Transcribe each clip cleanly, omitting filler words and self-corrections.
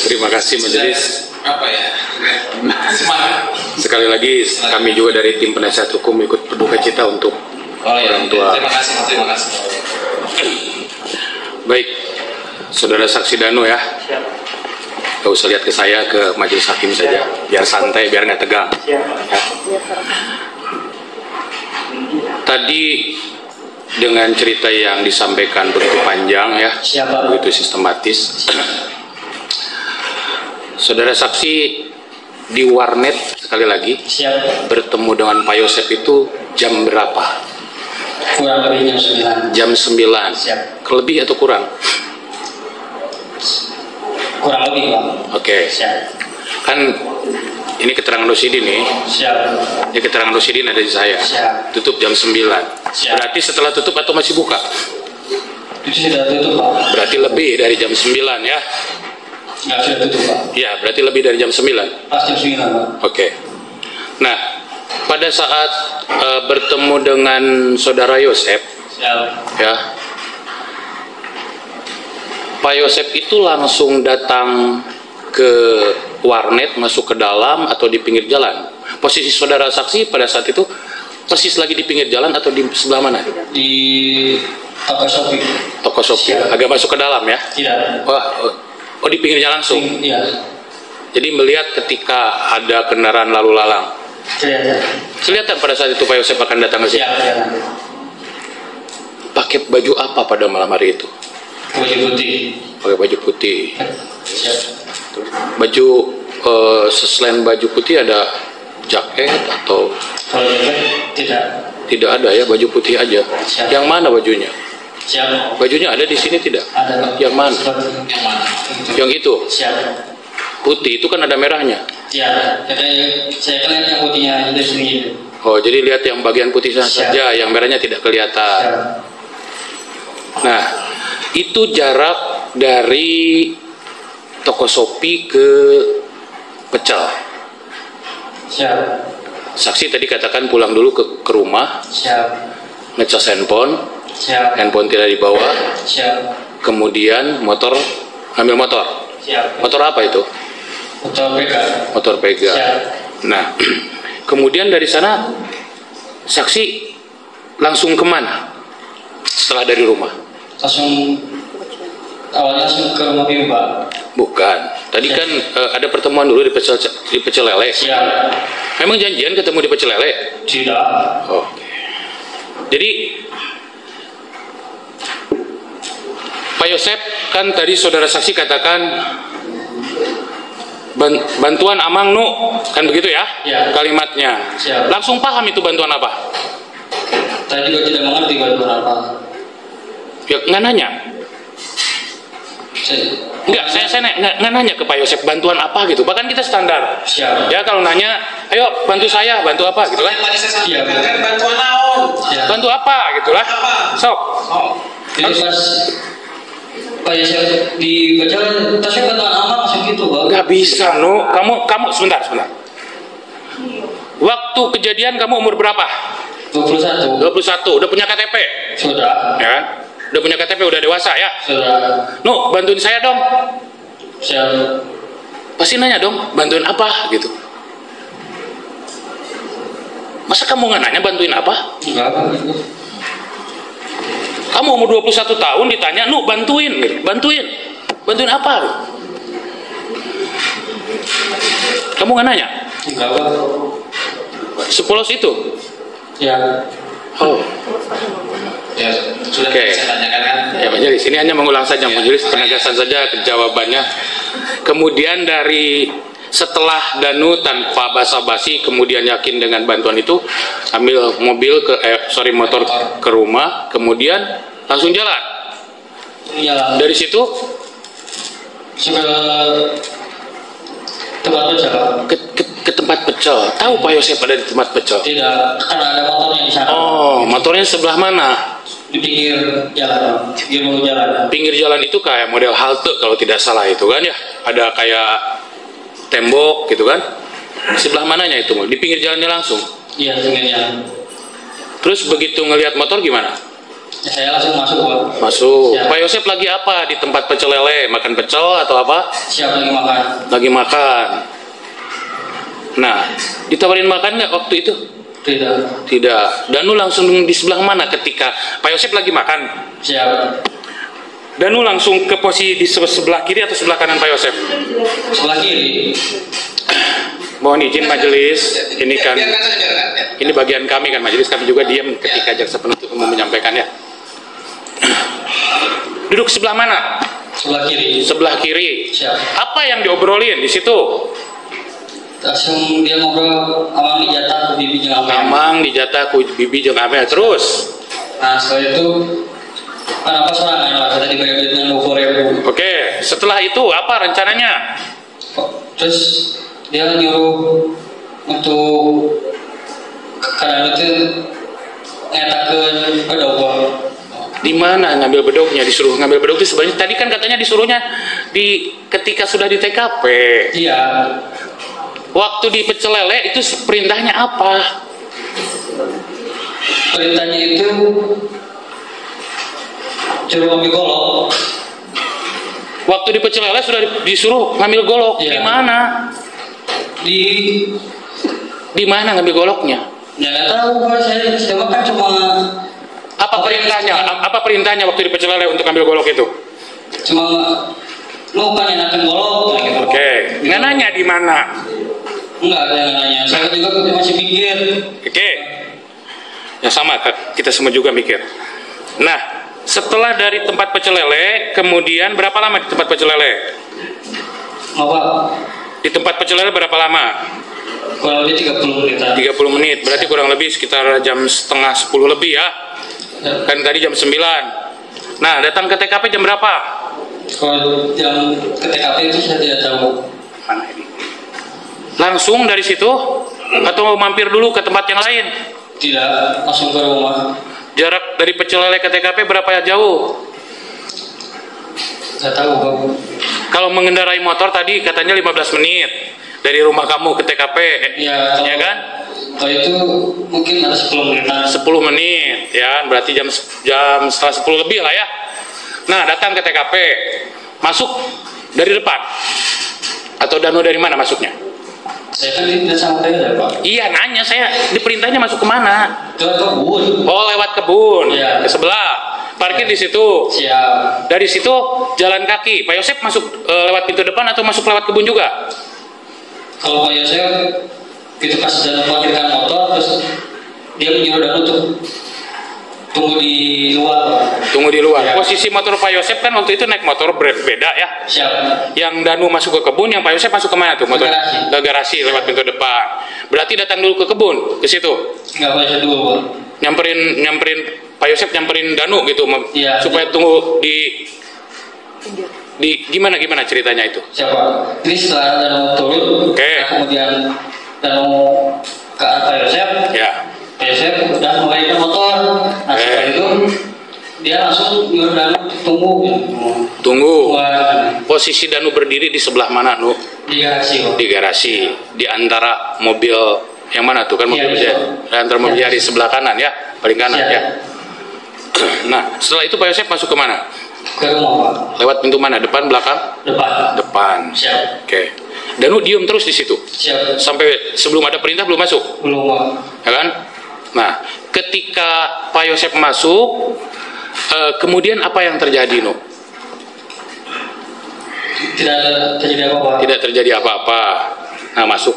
Terima kasih majelis. Apa ya? Semangat. Sekali lagi kami juga dari tim penasihat hukum ikut berduka cita untuk orang tua. Terima kasih. Baik, saudara saksi Danu ya. Gak usah lihat ke saya, ke majelis hakim saja. Biar santai, biar nggak tegang. Ya. Tadi dengan cerita yang disampaikan begitu panjang ya, begitu sistematis. Saudara saksi di warnet sekali lagi bertemu dengan Pak Yosep itu jam berapa? Kurang lebih jam 9. Jam 9. Kelebih atau kurang? Kurang lebih, Pak. Oke. Kan ini keterangan Rusidi nih. Ini keterangan Rusidi ada di saya. Tutup jam 9. Berarti setelah tutup atau masih buka? Itu sudah tutup, Pak. Berarti lebih dari jam 9 ya? Ya, sudah tutup, Pak. Ya, berarti lebih dari jam 9. Pas jam 9, Pak. Oke. Nah, pada saat bertemu dengan saudara Yosep, ya, Pak Yosep itu langsung datang ke warnet, masuk ke dalam atau di pinggir jalan? Posisi saudara saksi pada saat itu persis lagi di pinggir jalan atau di sebelah mana? Di toko Shopee. Toko Shopee. Agak masuk ke dalam ya? Tidak. Oh, di pinggir jalan langsung? Iya. Jadi melihat ketika ada kendaraan lalu lalang? Kelihatan pada saat itu Pak Yosep akan datang ke sini? Iya. Pakai baju apa pada malam hari itu? Baju putih. Pakai baju putih. Siap. Baju selain baju putih ada jaket atau? Kalau jaket tidak. Tidak ada ya, baju putih aja. Siap. Yang mana bajunya? Siap. Bajunya ada di sini tidak? Ada, Pak. Yang mana? Yang mana? Yang itu? Siap. Putih itu kan ada merahnya. Ya, saya lihat yang putihnya di sini. Oh, jadi lihat yang bagian putih saja, yang merahnya tidak kelihatan. Siap. Nah, itu jarak dari toko Shopee ke pecel. Siap. Saksi tadi katakan pulang dulu ke rumah, Siap. ngecas handphone, Siap. handphone tidak dibawa, Siap. kemudian ngambil motor. Siap. Motor apa itu? Motor pegang. Motor pegang. Siap. Nah, kemudian dari sana saksi langsung kemana setelah dari rumah? Awalnya langsung ke rumah bibi, Pak. Bukan. Tadi kan ada pertemuan dulu di pecel lele. Siap. Memang janjian ketemu di pecel lele? Tidak. Oh. Jadi Pak Yosep kan tadi saudara saksi katakan bantuan Amang Nu, kan begitu ya? Ya. Kalimatnya. Siap. Langsung paham itu bantuan apa? Saya juga tidak mengerti bantuan apa. Ya nggak nanya. Saya nggak nanya ke Pak Yosep bantuan apa gitu. Bahkan kita standar. Siap. Ya kalau nanya, ayo bantu saya, bantu apa gitu lah. Tadi saya Siap. sampaikan kan bantuan naon. Siap. Bantu apa gitulah. Apa? Sok. Oh. Jadi pas di bacaran tasnya bantuan apa masuk gitu, Pak? Nggak bisa, Nu. Kamu sebentar. Waktu kejadian kamu umur berapa? 21. 21. Udah punya KTP? Sudah. Ya. Udah punya KTP, udah dewasa ya? Sudah. Nu, bantuin saya dong. Siap. Pasti nanya dong, bantuin apa gitu. Masa kamu nggak nanya bantuin apa? Enggak apa gitu. Kamu umur 21 tahun ditanya, Nu bantuin gitu. Bantuin apa? Kamu nggak nanya? Enggak apa. Sepolos itu? Ya. Oh. Ya, sudah Oke. saya tanyakan kan. Ya majelis, ini hanya mengulang saja majelis, penegasan saja jawabannya. Kemudian dari setelah Danu tanpa basa-basi kemudian yakin dengan bantuan itu, ambil motor ke rumah, kemudian langsung jalan. Ya. Dari situ Sudah tempat pecel. ke tempat pecel. Tahu Pak Yosep ada di tempat pecel? Tidak, karena ada motornya di sana. Oh, motornya sebelah mana? Di pinggir jalan, di pinggir jalan. Pinggir jalan itu kayak model halte kalau tidak salah itu kan ya? Ada kayak tembok gitu kan? Sebelah mananya itu? Di pinggir jalannya langsung. Iya, pinggirnya. Terus begitu ngelihat motor gimana? Ya, saya langsung masuk Pak. Masuk. Siap. Pak Yosep lagi apa di tempat pecel lele? Makan pecel atau apa? Siap lagi makan. Lagi makan. Nah, ditawarin makan nggak waktu itu? Tidak. Tidak. Danu langsung di sebelah mana ketika Pak Yosep lagi makan? Siap. Danu langsung ke posisi di sebelah kiri atau sebelah kanan Pak Yosep? Sebelah kiri. Mohon izin majelis, ini kan Biarkan saja, biarkan. Ya. ini bagian kami kan majelis, kami juga diam ketika jaksa penuntut umum menyampaikannya. Duduk sebelah mana? Sebelah kiri. Sebelah kiri. Siap. Apa yang diobrolin di situ? Langsung dia ngobrol amang dijatah ke bibi jeung amen. Amang dijatah ku bibi jeung ame terus. Nah setelah itu kenapa sorangan Pak? Kita diberi duit dengan 20.000. Oke, setelah itu apa rencananya? Terus dia nyuruh untuk karena itu ngetakeun bedog. Di mana ngambil bedognya? Disuruh ngambil bedog itu sebenarnya tadi kan katanya disuruhnya di ketika sudah di TKP. Iya. Waktu di pecel lele itu perintahnya apa? Perintahnya itu suruh ngambil golok. Waktu di pecel lele sudah disuruh ngambil golok. Iya. Di mana? Di mana ngambil goloknya? Ya nggak tahu Pak, saya kan cuma Apa perintahnya? Apa perintahnya waktu di pecel lele untuk ngambil golok itu? cuma lu kan enakan golok gitu. Oke, nggak nanya di mana. Enggak, saya nggak nanya. Saya juga masih mikir. Oke. Ya sama, kita semua juga mikir. Nah, setelah dari tempat pecel lele, kemudian berapa lama di tempat pecel lele? Apa? Di tempat pecel lele berapa lama? Kurang lebih 30 menit. 30 menit, berarti kurang lebih sekitar jam setengah 10 lebih ya. Kan tadi jam 9. Nah, datang ke TKP jam berapa? Kalau yang ke TKP itu saya tidak tahu. Mana ini? Langsung dari situ atau mampir dulu ke tempat yang lain? Tidak, langsung ke rumah. Jarak dari pecel lele ke TKP berapa jauh? Tidak tahu Pak. Kalau mengendarai motor tadi katanya 15 menit dari rumah kamu ke TKP, Ya, kalau, ya kan? kalau itu mungkin ada 10 menit. 10 menit, ya, berarti jam setelah 10 lebih lah ya. Nah, datang ke TKP, masuk dari depan, atau Danu dari mana masuknya? Saya kan tidak sampai ya Pak. Iya, nanya saya, diperintahnya masuk kemana? Ke kebun. Oh, lewat kebun, Iya. ke sebelah, parkir di situ. Siap. Dari situ jalan kaki. Pak Yosep masuk lewat pintu depan atau masuk lewat kebun juga? Kalau Pak Yosef itu pas dalam parkirkan motor, terus dia menyuruh Danu untuk tunggu di luar Pak. Tunggu di luar. Ya. Posisi motor Pak Yosep kan waktu itu naik motor beda ya. Siap. Yang Danu masuk ke kebun, yang Pak Yosep masuk kemana tuh? Motor Garasi. ke garasi lewat pintu depan. Berarti datang dulu ke kebun, ke situ. Nggak baca dulu Pak. Nyamperin Pak Yosep nyamperin Danu gitu Iya. supaya tunggu di gimana ceritanya itu? Siapa? Ini setelah Danu turun, Oke. nah, kemudian Danu ke arah Pak Yosef. Ya. Pak Yosef udah mengalihkan motor. Nah setelah itu dia langsung nyuruh Danu tunggu. Tunggu. Wah, Posisi Danu berdiri di sebelah mana, Nu? di garasi Pak. Di garasi, di antara mobil yang mana tuh kan mobil Iya, saya? iya. Di antara mobil Iya. di sebelah kanan ya, paling kanan Iya. ya. Nah, setelah itu Pak Yosep masuk ke mana? Ke rumah Pak. Lewat pintu mana? Depan, belakang? Depan. Depan. Siap. Oke. Danu diem terus di situ. Siap. Sampai sebelum ada perintah belum masuk, Belum Pak. ya kan? Nah, ketika Pak Yosep masuk, kemudian apa yang terjadi, Nu? Tidak ada terjadi apa-apa. Tidak terjadi apa-apa. Nah, masuk.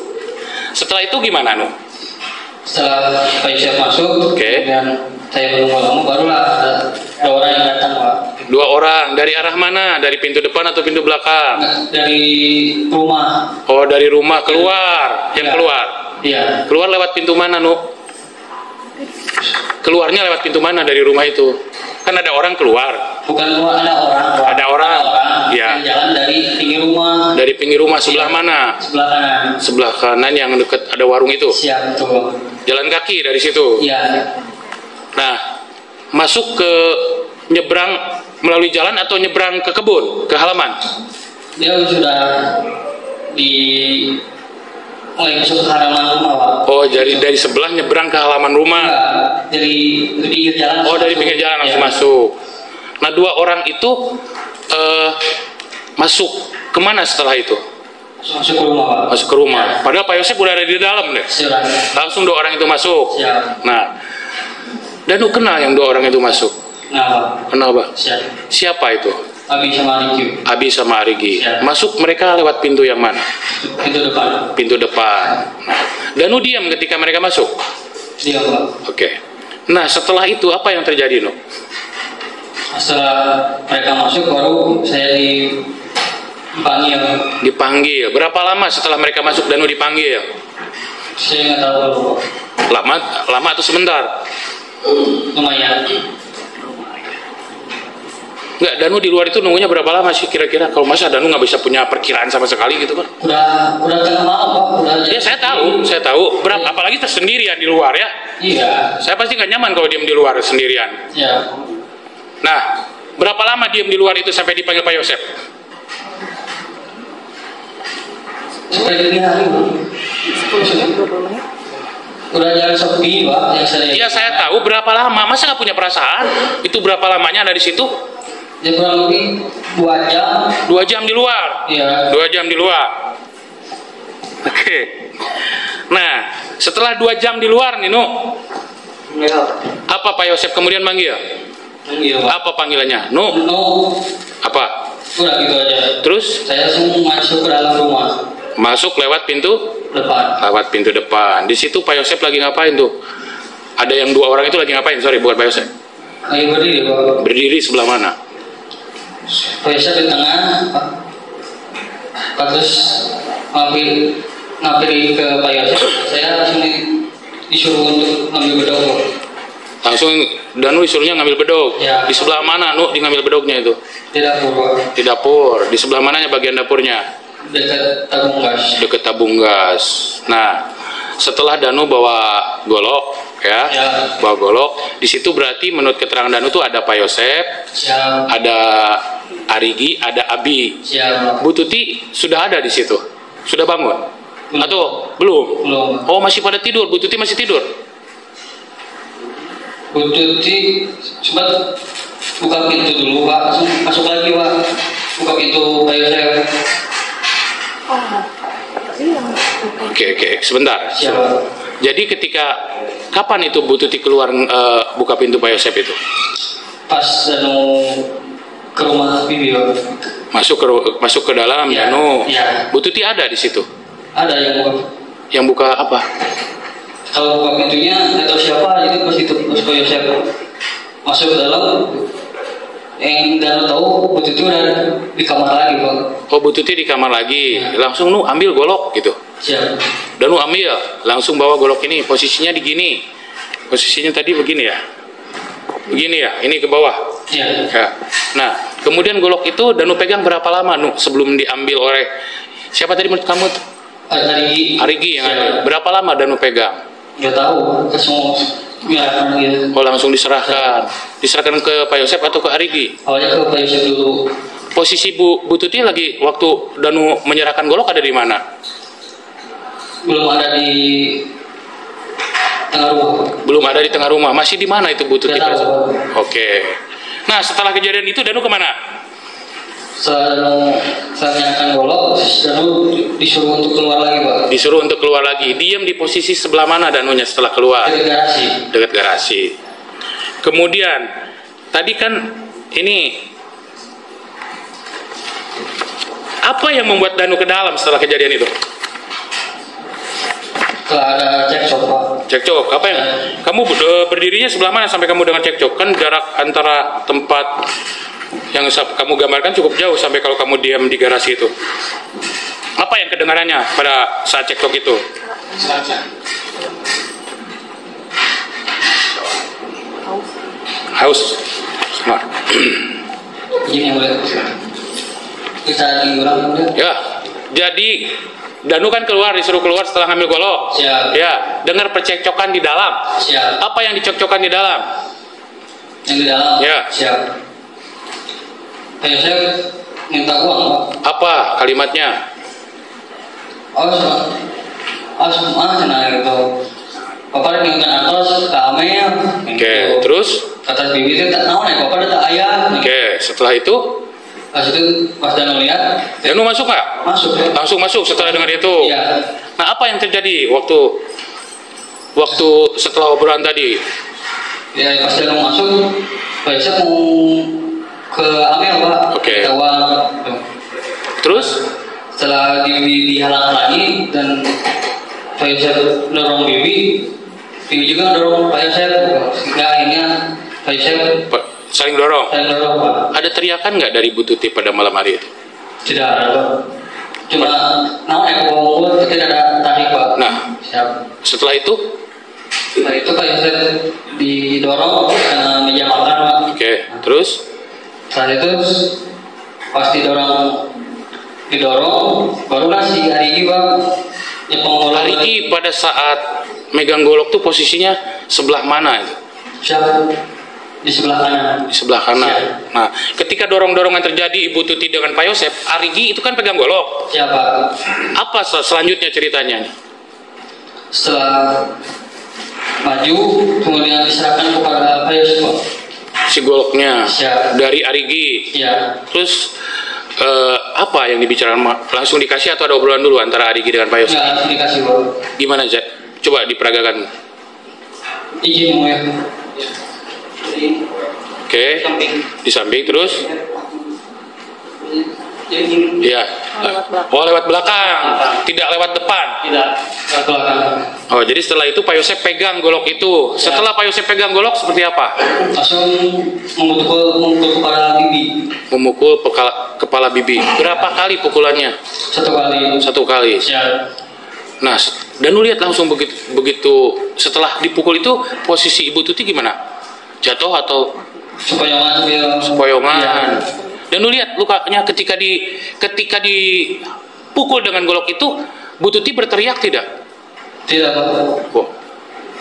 Setelah itu gimana, Nu? Setelah Pak Yosef masuk, Oke. kemudian saya menunggu lama, barulah ada orang yang datang Pak. 2 orang dari arah mana? Dari pintu depan atau pintu belakang? Dari rumah. Oh, dari rumah keluar. Yang Iya. keluar. Iya. Keluar lewat pintu mana, Nu? Keluarnya lewat pintu mana dari rumah itu? Kan ada orang keluar. Bukan rumah, ada orang Pak. Ada orang. Iya. Yang jalan dari pinggir rumah. Dari pinggir rumah sebelah mana? Sebelah kanan. Sebelah kanan yang dekat ada warung itu. Siap tuh. Jalan kaki dari situ. Iya. Nah, masuk ke nyebrang melalui jalan atau nyebrang ke kebun, ke halaman? Dia sudah di mulai masuk ke halaman rumah Pak. Oh, dari sebelah nyebrang ke halaman rumah. Enggak, dari pinggir jalan. Oh, dari pinggir jalan langsung Ya. masuk. Nah, 2 orang itu masuk kemana setelah itu? Masuk ke rumah, Pak. Masuk ke rumah. Padahal Pak Yosep udah ada di dalam deh. Siap. Langsung 2 orang itu masuk. Siap. Nah, Danu kenal yang 2 orang itu masuk. Nah, Pak. Kenal, Pak? Siap. Siapa itu? Abi sama Riki. Abi sama Arigi. Ya. Masuk mereka lewat pintu yang mana? Pintu depan. Pintu depan. Nah, Danu diam ketika mereka masuk. Dia, Pak. Oke. Nah, setelah itu apa yang terjadi, No? Setelah mereka masuk baru saya dipanggil. Dipanggil. Berapa lama setelah mereka masuk Danu dipanggil? Saya nggak tahu, Pak. Lama atau sebentar? Lumayan. Enggak, Danu di luar itu nunggunya berapa lama sih kira-kira? Kalau masa Danu nggak bisa punya perkiraan sama sekali gitu kan? Udah tengah malam, Pak. Ya saya tahu. Berapa? Apalagi tersendirian di luar ya. Iya. Saya pasti nggak nyaman kalau diem di luar sendirian. Ya. Nah, berapa lama diem di luar itu sampai dipanggil Pak Yosep? Sampai dini hari, Pak. Udah jalan sepi, Pak. Yang saya. Iya saya tahu berapa lama. Masa nggak punya perasaan? Itu berapa lamanya ada di situ? Ya kurang lebih 2 jam. 2 jam di luar. Iya. 2 jam di luar. Oke. Nah, setelah 2 jam di luar, Nino, Iya. apa Pak Yosep kemudian manggil? Iya, Pak. Apa panggilannya? No. No. Apa? Udah gitu aja. Terus Saya langsung masuk ke dalam rumah masuk lewat pintu depan. lewat pintu depan. Di situ Pak Yosep lagi ngapain tuh? Ada yang 2 orang itu lagi ngapain? Sorry, bukan Pak Yosep. Lagi berdiri, Pak. Berdiri sebelah mana? Biasa di tengah, Pak. Terus ngampiri ke Pak Yosep. Saya langsung disuruh untuk ngambil bedog, Pak. Langsung Danu disuruhnya ngambil bedog. Ya. Di sebelah mana Nu di ngambil bedognya itu? Di dapur, Pak. Di dapur. Di sebelah mananya bagian dapurnya? Dekat tabung gas. Deket tabung gas. Nah, setelah Danu bawa golok ya, Ya. bawa golok, di situ berarti menurut keterangan Danu tuh ada Pak Yosep, Siap. ada Arigi, ada Abi. Siap. Bu Tuti sudah ada di situ? Sudah bangun? Belum. Atau belum? Belum. Oh, masih pada tidur. Bu Tuti masih tidur? Bu Tuti sempat buka pintu dulu, Pak. Langsung masuk lagi, Pak. Buka pintu Pak Yosep. Oke, sebentar. Siap. Jadi kapan itu Bu Tuti keluar buka pintu Pak Yosep itu? Pas ke rumah Bibi, Pak. Masuk ke dalam Ya, Danu. ya. Bu Tuti ada di situ? Ada yang buka. Yang buka apa? Kalau buka pintunya nggak tahu siapa, jadi pas itu pas Pak Yosep masuk ke dalam, yang nggak tahu Bu Tuti udah di kamar lagi, Pak. Oh, Bu Tuti di kamar lagi. Langsung Nu ambil golok gitu. Siap. Dan Nu ambil, langsung bawa golok ini. Posisinya di gini. Posisinya tadi begini ya. Begini ya, ini ke bawah. Iya. Ya. Nah, kemudian golok itu Danu pegang berapa lama Nu sebelum diambil oleh siapa tadi menurut kamu? Arigi. Arigi yang Siap. ambil. Berapa lama Danu pegang? Nggak tahu, langsung menyerahkan gitu. Oh, langsung diserahkan. Diserahkan ke Pak Yosep atau ke Arigi? Awalnya ke Pak Yosep dulu. Posisi Bu Tuti lagi waktu Danu menyerahkan golok ada di mana? Belum ada di tengah rumah, Pak. Belum ada di tengah rumah. Masih di mana itu Bu Tuti? Nggak tahu. Oke. Nah, setelah kejadian itu Danu kemana? Setelah saya menyerahkan golok, lalu disuruh untuk keluar lagi, Pak. Disuruh untuk keluar lagi. Diam di posisi sebelah mana Danunya setelah keluar? Ke garasi. Dekat garasi. Kemudian tadi kan ini apa yang membuat Danu ke dalam setelah kejadian itu? Setelah ada cekcok, Pak. Cekcok. Apa yang kamu berdirinya sebelah mana sampai kamu dengan cekcok? Kan jarak antara tempat yang kamu gambarkan cukup jauh sampai kalau kamu diam di garasi itu. Apa yang kedengarannya pada saat cekcok itu? Haus. Smart. Ini yang boleh. Kita lagi orang yang boleh. Ya, jadi Danu kan keluar, disuruh keluar setelah ngambil golok. Siap. Ya, dengar percekcokan di dalam. Siap. Apa yang dicekcokan di dalam? Yang di dalam. Ya. Siap. Kayak saya minta uang, Pak. Apa kalimatnya? Cina gitu. Papa yang atas ke amenya. Oke, terus? Atas bibi itu tak naon ya, papa ada ayah. Oke, setelah itu? Pas itu pas Danu lihat. Danu masuk nggak? Masuk. Ya. Langsung masuk setelah dengar itu. Iya. Nah, apa yang terjadi waktu setelah obrolan tadi? Ya pas Danu masuk, Pak Yosef mau ke Amel Pak. Oke. Tawang. Terus? Setelah dihalang-halangi dan Pak Yosef dorong bibi juga dorong Pak Yosef. Sehingga akhirnya Pak Yosef Saling dorong. Pak. Ada teriakan nggak dari Bu Tuti pada malam hari itu? Tidak ada Pak. Cuma naon ya ngomong tidak ada tarik Pak. Nah, Siap. setelah itu? Setelah itu Pak Yosef didorong karena meja makan Pak. Oke, terus? Saat itu pas didorong barulah si Arigi Pak nyepong golok. Arigi pada saat megang golok tuh posisinya sebelah mana itu? Siap. Di sebelah kanan. Di sebelah kanan. Siap. Nah, ketika dorong-dorongan terjadi Ibu Tuti dengan Pak Yosef, Arigi itu kan pegang golok. Siapa? Apa selanjutnya ceritanya? Setelah maju, kemudian diserahkan kepada Pak Yosef. Si goloknya Siap. dari Arigi. Iya. Terus apa yang dibicarakan? Langsung dikasih atau ada obrolan dulu antara Arigi dengan Pak Yosef? Enggak, langsung dikasih Pak. Gimana, Jack? Coba diperagakan. Izin mau ya. Oke. Di samping terus? Iya. Oh, lewat belakang, tidak lewat depan. Tidak, ke belakang. Oh, jadi setelah itu Pak Yosef pegang golok itu. Setelah Pak Yosef pegang golok seperti apa? Langsung memukul kepala bibi. Memukul kepala bibi. Berapa kali pukulannya? Satu kali. Satu kali. Siap. Nah, dan lu lihat langsung begitu setelah dipukul itu posisi Ibu Tuti gimana? Jatuh atau Sepoyongan. Ya. Dan lu lihat lukanya ketika dipukul dengan golok itu, Bu Tuti berteriak tidak? Tidak Pak. Oh.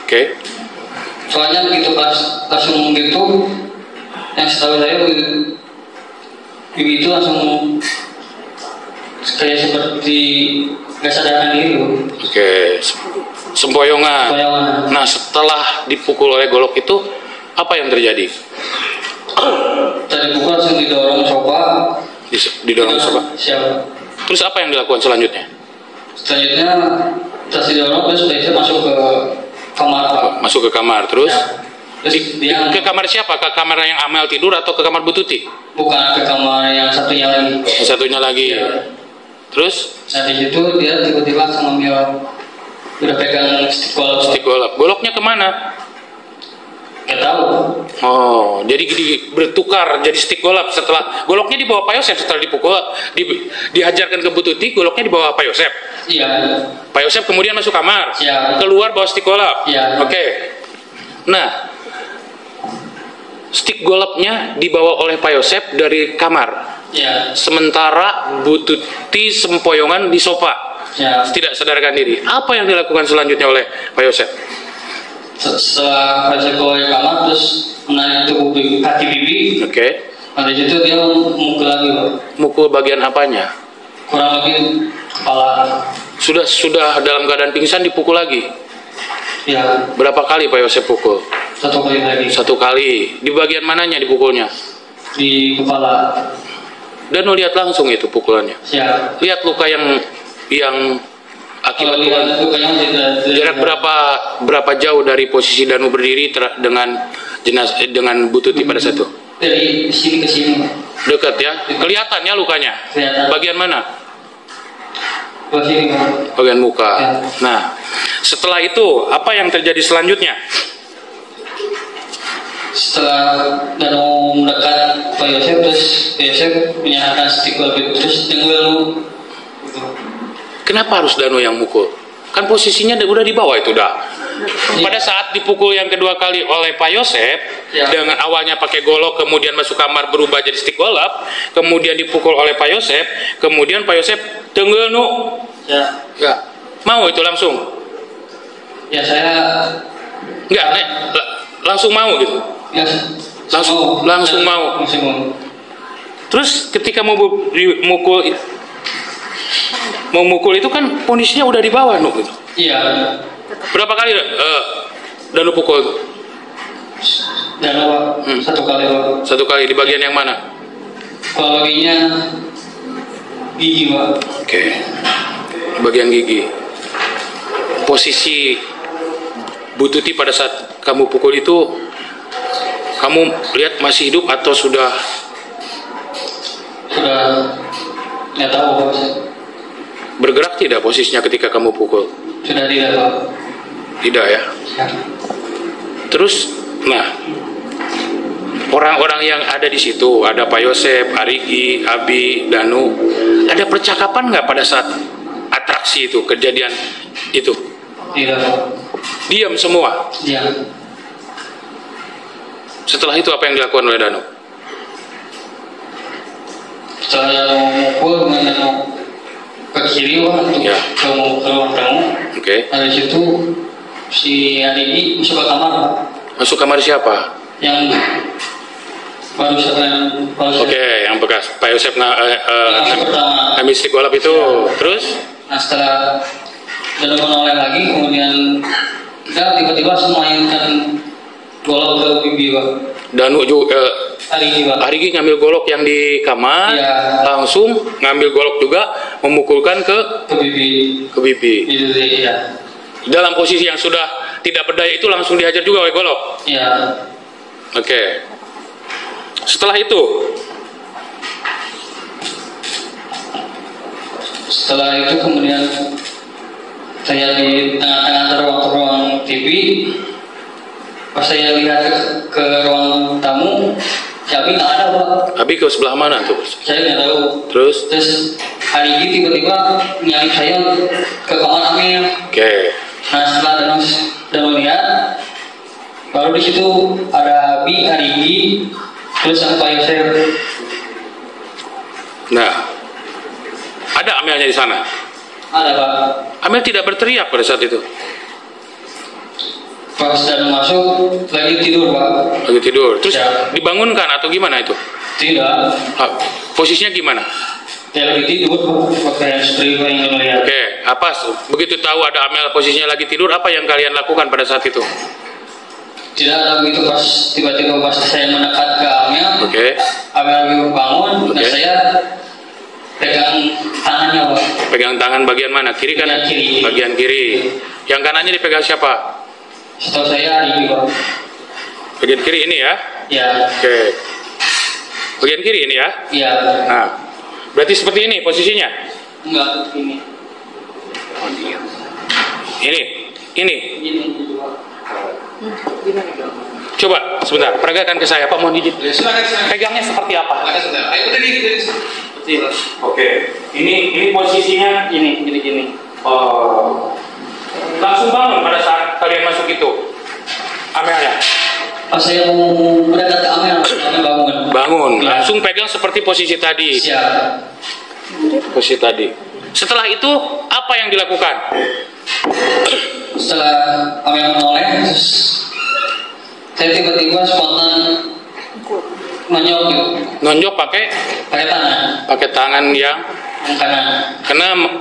Oke. Soalnya begitu pas langsung gitu, yang setahu saya bibi itu langsung kayak seperti gak sadarkan diri. Oke. Sempoyongan. Sempoyongan. Nah, setelah dipukul oleh golok itu, apa yang terjadi? Tadi pukul langsung didorong sofa. Didorong sofa. Siap. Terus apa yang dilakukan selanjutnya? Selanjutnya terus didorong terus dia masuk ke kamar Pak. Masuk ke kamar terus? Ya. Terus dia ke kamar siapa? Ke kamar yang Amel tidur atau ke kamar Bu Tuti? bukan ke kamar yang satunya lagi. Yang satunya lagi. Ya. Terus? Nah di situ dia tiba-tiba langsung ngambil udah pegang stick golok. Stick golok. Goloknya kemana? Gak tahu. Oh, jadi bertukar jadi stick golok setelah goloknya dibawa Pak Yosef setelah dipukul, dihajarkan ke Bu Tuti, goloknya dibawa Pak Yosef. Iya. Pak Yosef kemudian masuk kamar, Iya. keluar bawa stick golok. Iya. Oke. Nah, stick goloknya dibawa oleh Pak Yosef dari kamar. Iya. Sementara Bu Tuti sempoyongan di sofa, Iya. tidak sadarkan diri. Apa yang dilakukan selanjutnya oleh Pak Yosef? Setelah saya keluar dari kamar terus menarik tubuh kaki bibi. Oke. Nah di situ dia mukul lagi Pak. Mukul bagian apanya? Kurang lebih kepala. Sudah dalam keadaan pingsan dipukul lagi. Ya. Berapa kali Pak Yosef pukul? Satu kali lagi. Satu kali. Di bagian mananya dipukulnya? Di kepala. Dan lu lihat langsung itu pukulannya. Siap. Lihat luka yang akibat Kalau pukulan. lihat lukanya Jarak berapa jauh dari posisi Danu berdiri dengan Bu Tuti pada saat itu? dari sini ke sini Pak. Dekat ya. Kelihatannya lukanya. Kelihatan. Bagian mana? Ke sini Pak. Bagian muka. Ya. Nah, setelah itu apa yang terjadi selanjutnya? Setelah Danu mendekat Pak Yosef terus Pak Yosef menyerahkan stick golok itu terus tenggel. Kenapa harus Danu yang mukul? Kan posisinya udah di bawah itu dah. Pada saat dipukul yang kedua kali oleh Pak Yosef, Ya. dengan awalnya pakai golok, kemudian masuk kamar berubah jadi stick golok, kemudian dipukul oleh Pak Yosef, kemudian Pak Yosef tenggel nu, Ya. nggak mau itu langsung, Ya saya nggak, langsung mau gitu. ya, Langsung mau. Langsung mau. Terus ketika mau mukul itu kan kondisinya udah di bawah nu gitu. Iya. Berapa kali Danu pukul? Dan Pak, satu kali Pak. Satu kali, di bagian yang mana? Kalau giginya gigi Pak. Oke. Bagian gigi. Posisi Bu Tuti pada saat kamu pukul itu, kamu lihat masih hidup atau sudah? Sudah nggak tahu Pak. Bergerak tidak posisinya ketika kamu pukul? Sudah tidak Pak. Tidak ya. Ya. Terus, nah, orang-orang yang ada di situ, ada Pak Yosep, Arigi, Abi, Danu, ada percakapan nggak pada saat atraksi itu, kejadian itu? Tidak Pak. Diam semua. Ya. Setelah itu apa yang dilakukan oleh Danu? Setelah Danu mukul dengan Danu ke kiri Pak untuk Ya. ke ruang tamu. Oke. Dari situ si Arigi masuk ke kamar Pak. Masuk kamar siapa? Yang barusan Oke, yang bekas Pak Yosep masuk pertama. ngambil stick golap itu. Terus? Nah setelah Danu menoleh lagi, kemudian ya tiba-tiba semainkan golok ke bibi Pak. Danu juga Arigi Pak. Arigi ngambil golok yang di kamar, Ya. langsung ngambil golok juga memukulkan Ke bibi. ke bibi. Itu ya. Dalam posisi yang sudah tidak berdaya itu langsung dihajar juga oleh golok. Ya. Oke. Setelah itu, kemudian saya di tengah-tengah ruang TV. Pas saya lihat ke ruang tamu, Abi nggak ada Pak. Abi ke sebelah mana tuh? Saya nggak tahu. Terus? Terus hari ini tiba-tiba nyari saya ke kamar Amel. Oke. Nah setelah Danu lihat, baru di situ ada Abi, Arigi, terus yang Pak Yosef. Nah, ada Amelnya di sana. Ada Pak. Amel tidak berteriak pada saat itu. Pas Danu masuk lagi tidur Pak. Lagi tidur. Terus Ya. dibangunkan atau gimana itu? Tidak. Ah, posisinya gimana? Dia lagi tidur Pak. Pakai spray yang melihat. Oke, apa begitu tahu ada Amel posisinya lagi tidur, apa yang kalian lakukan pada saat itu? Tidak ada begitu pas tiba-tiba pas saya mendekat ke Amel. Oke. Amel lagi bangun. Oke. Dan saya pegang tangannya Pak. Pegang tangan bagian mana? Kiri kanan? Bagian kiri. Bagian kiri. Yang kanannya dipegang siapa? Setahu saya Arigi Pak. Bagian kiri ini ya? Ya. Oke. Bagian kiri ini ya? Ya. Nah, berarti seperti ini posisinya? Enggak ini. Ini? Ini? Ini Pak. Coba sebentar, peragakan ke saya Pak, mohon izin. Silakan. Pegangnya seperti apa? Silakan sebentar. Ayo udah dari Oke. Ini posisinya Gini. oh, langsung bangun pada saat kalian masuk itu. Amelnya Pas saya mau mendekat ke Amel bangun. bangun, Ya. langsung pegang seperti posisi tadi. Siap. Posisi tadi. Setelah itu apa yang dilakukan? Setelah Amel menoleh, terus saya tiba-tiba spontan nonyok gitu. Nonjok pakai Pakai tangan yang yang kanan.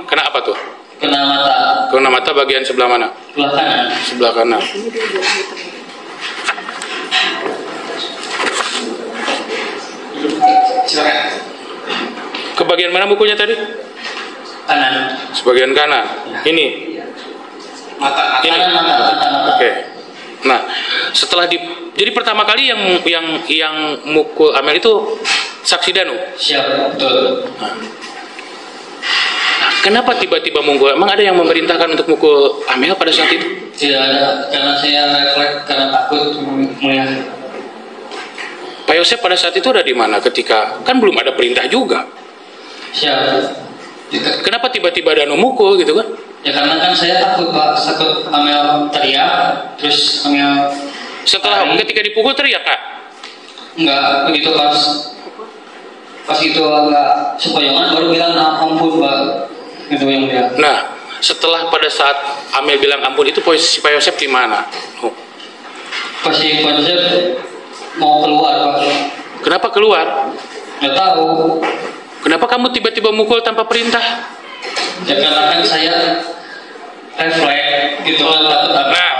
kena apa tuh? Kena mata. Kena mata bagian sebelah mana? Sebelah kanan. Sebelah kanan. Silakan. Ke bagian mana bukunya tadi? Kanan. Sebagian kanan. Ini. Mata. Ini. Kanan mata. Oke. Nah, setelah jadi pertama kali yang mukul Amel itu saksi Danu. Siap, betul. Kenapa tiba-tiba mukul? Emang ada yang memerintahkan untuk mukul Amel pada saat itu? Tidak ada, karena saya refleks karena takut melihat. Pak Yosep pada saat itu ada di mana ketika kan belum ada perintah juga? Siap. Kenapa tiba-tiba Danu mukul gitu kan? Ya karena kan saya takut Pak, takut Amel teriak, terus Amel Setelah lari. ketika dipukul teriak Kak? Enggak, begitu pas itu agak sepoyongan baru bilang ampun Pak. Itu yang dia. Nah, setelah pada saat Amel bilang ampun itu posisi Pak Yosep di mana? Oh. Pas si Pak Joseph mau keluar Pak. Kenapa keluar? Nggak tahu. Kenapa kamu tiba-tiba mukul tanpa perintah? Ya karena kan saya refleks gitu kan takut apa. Nah,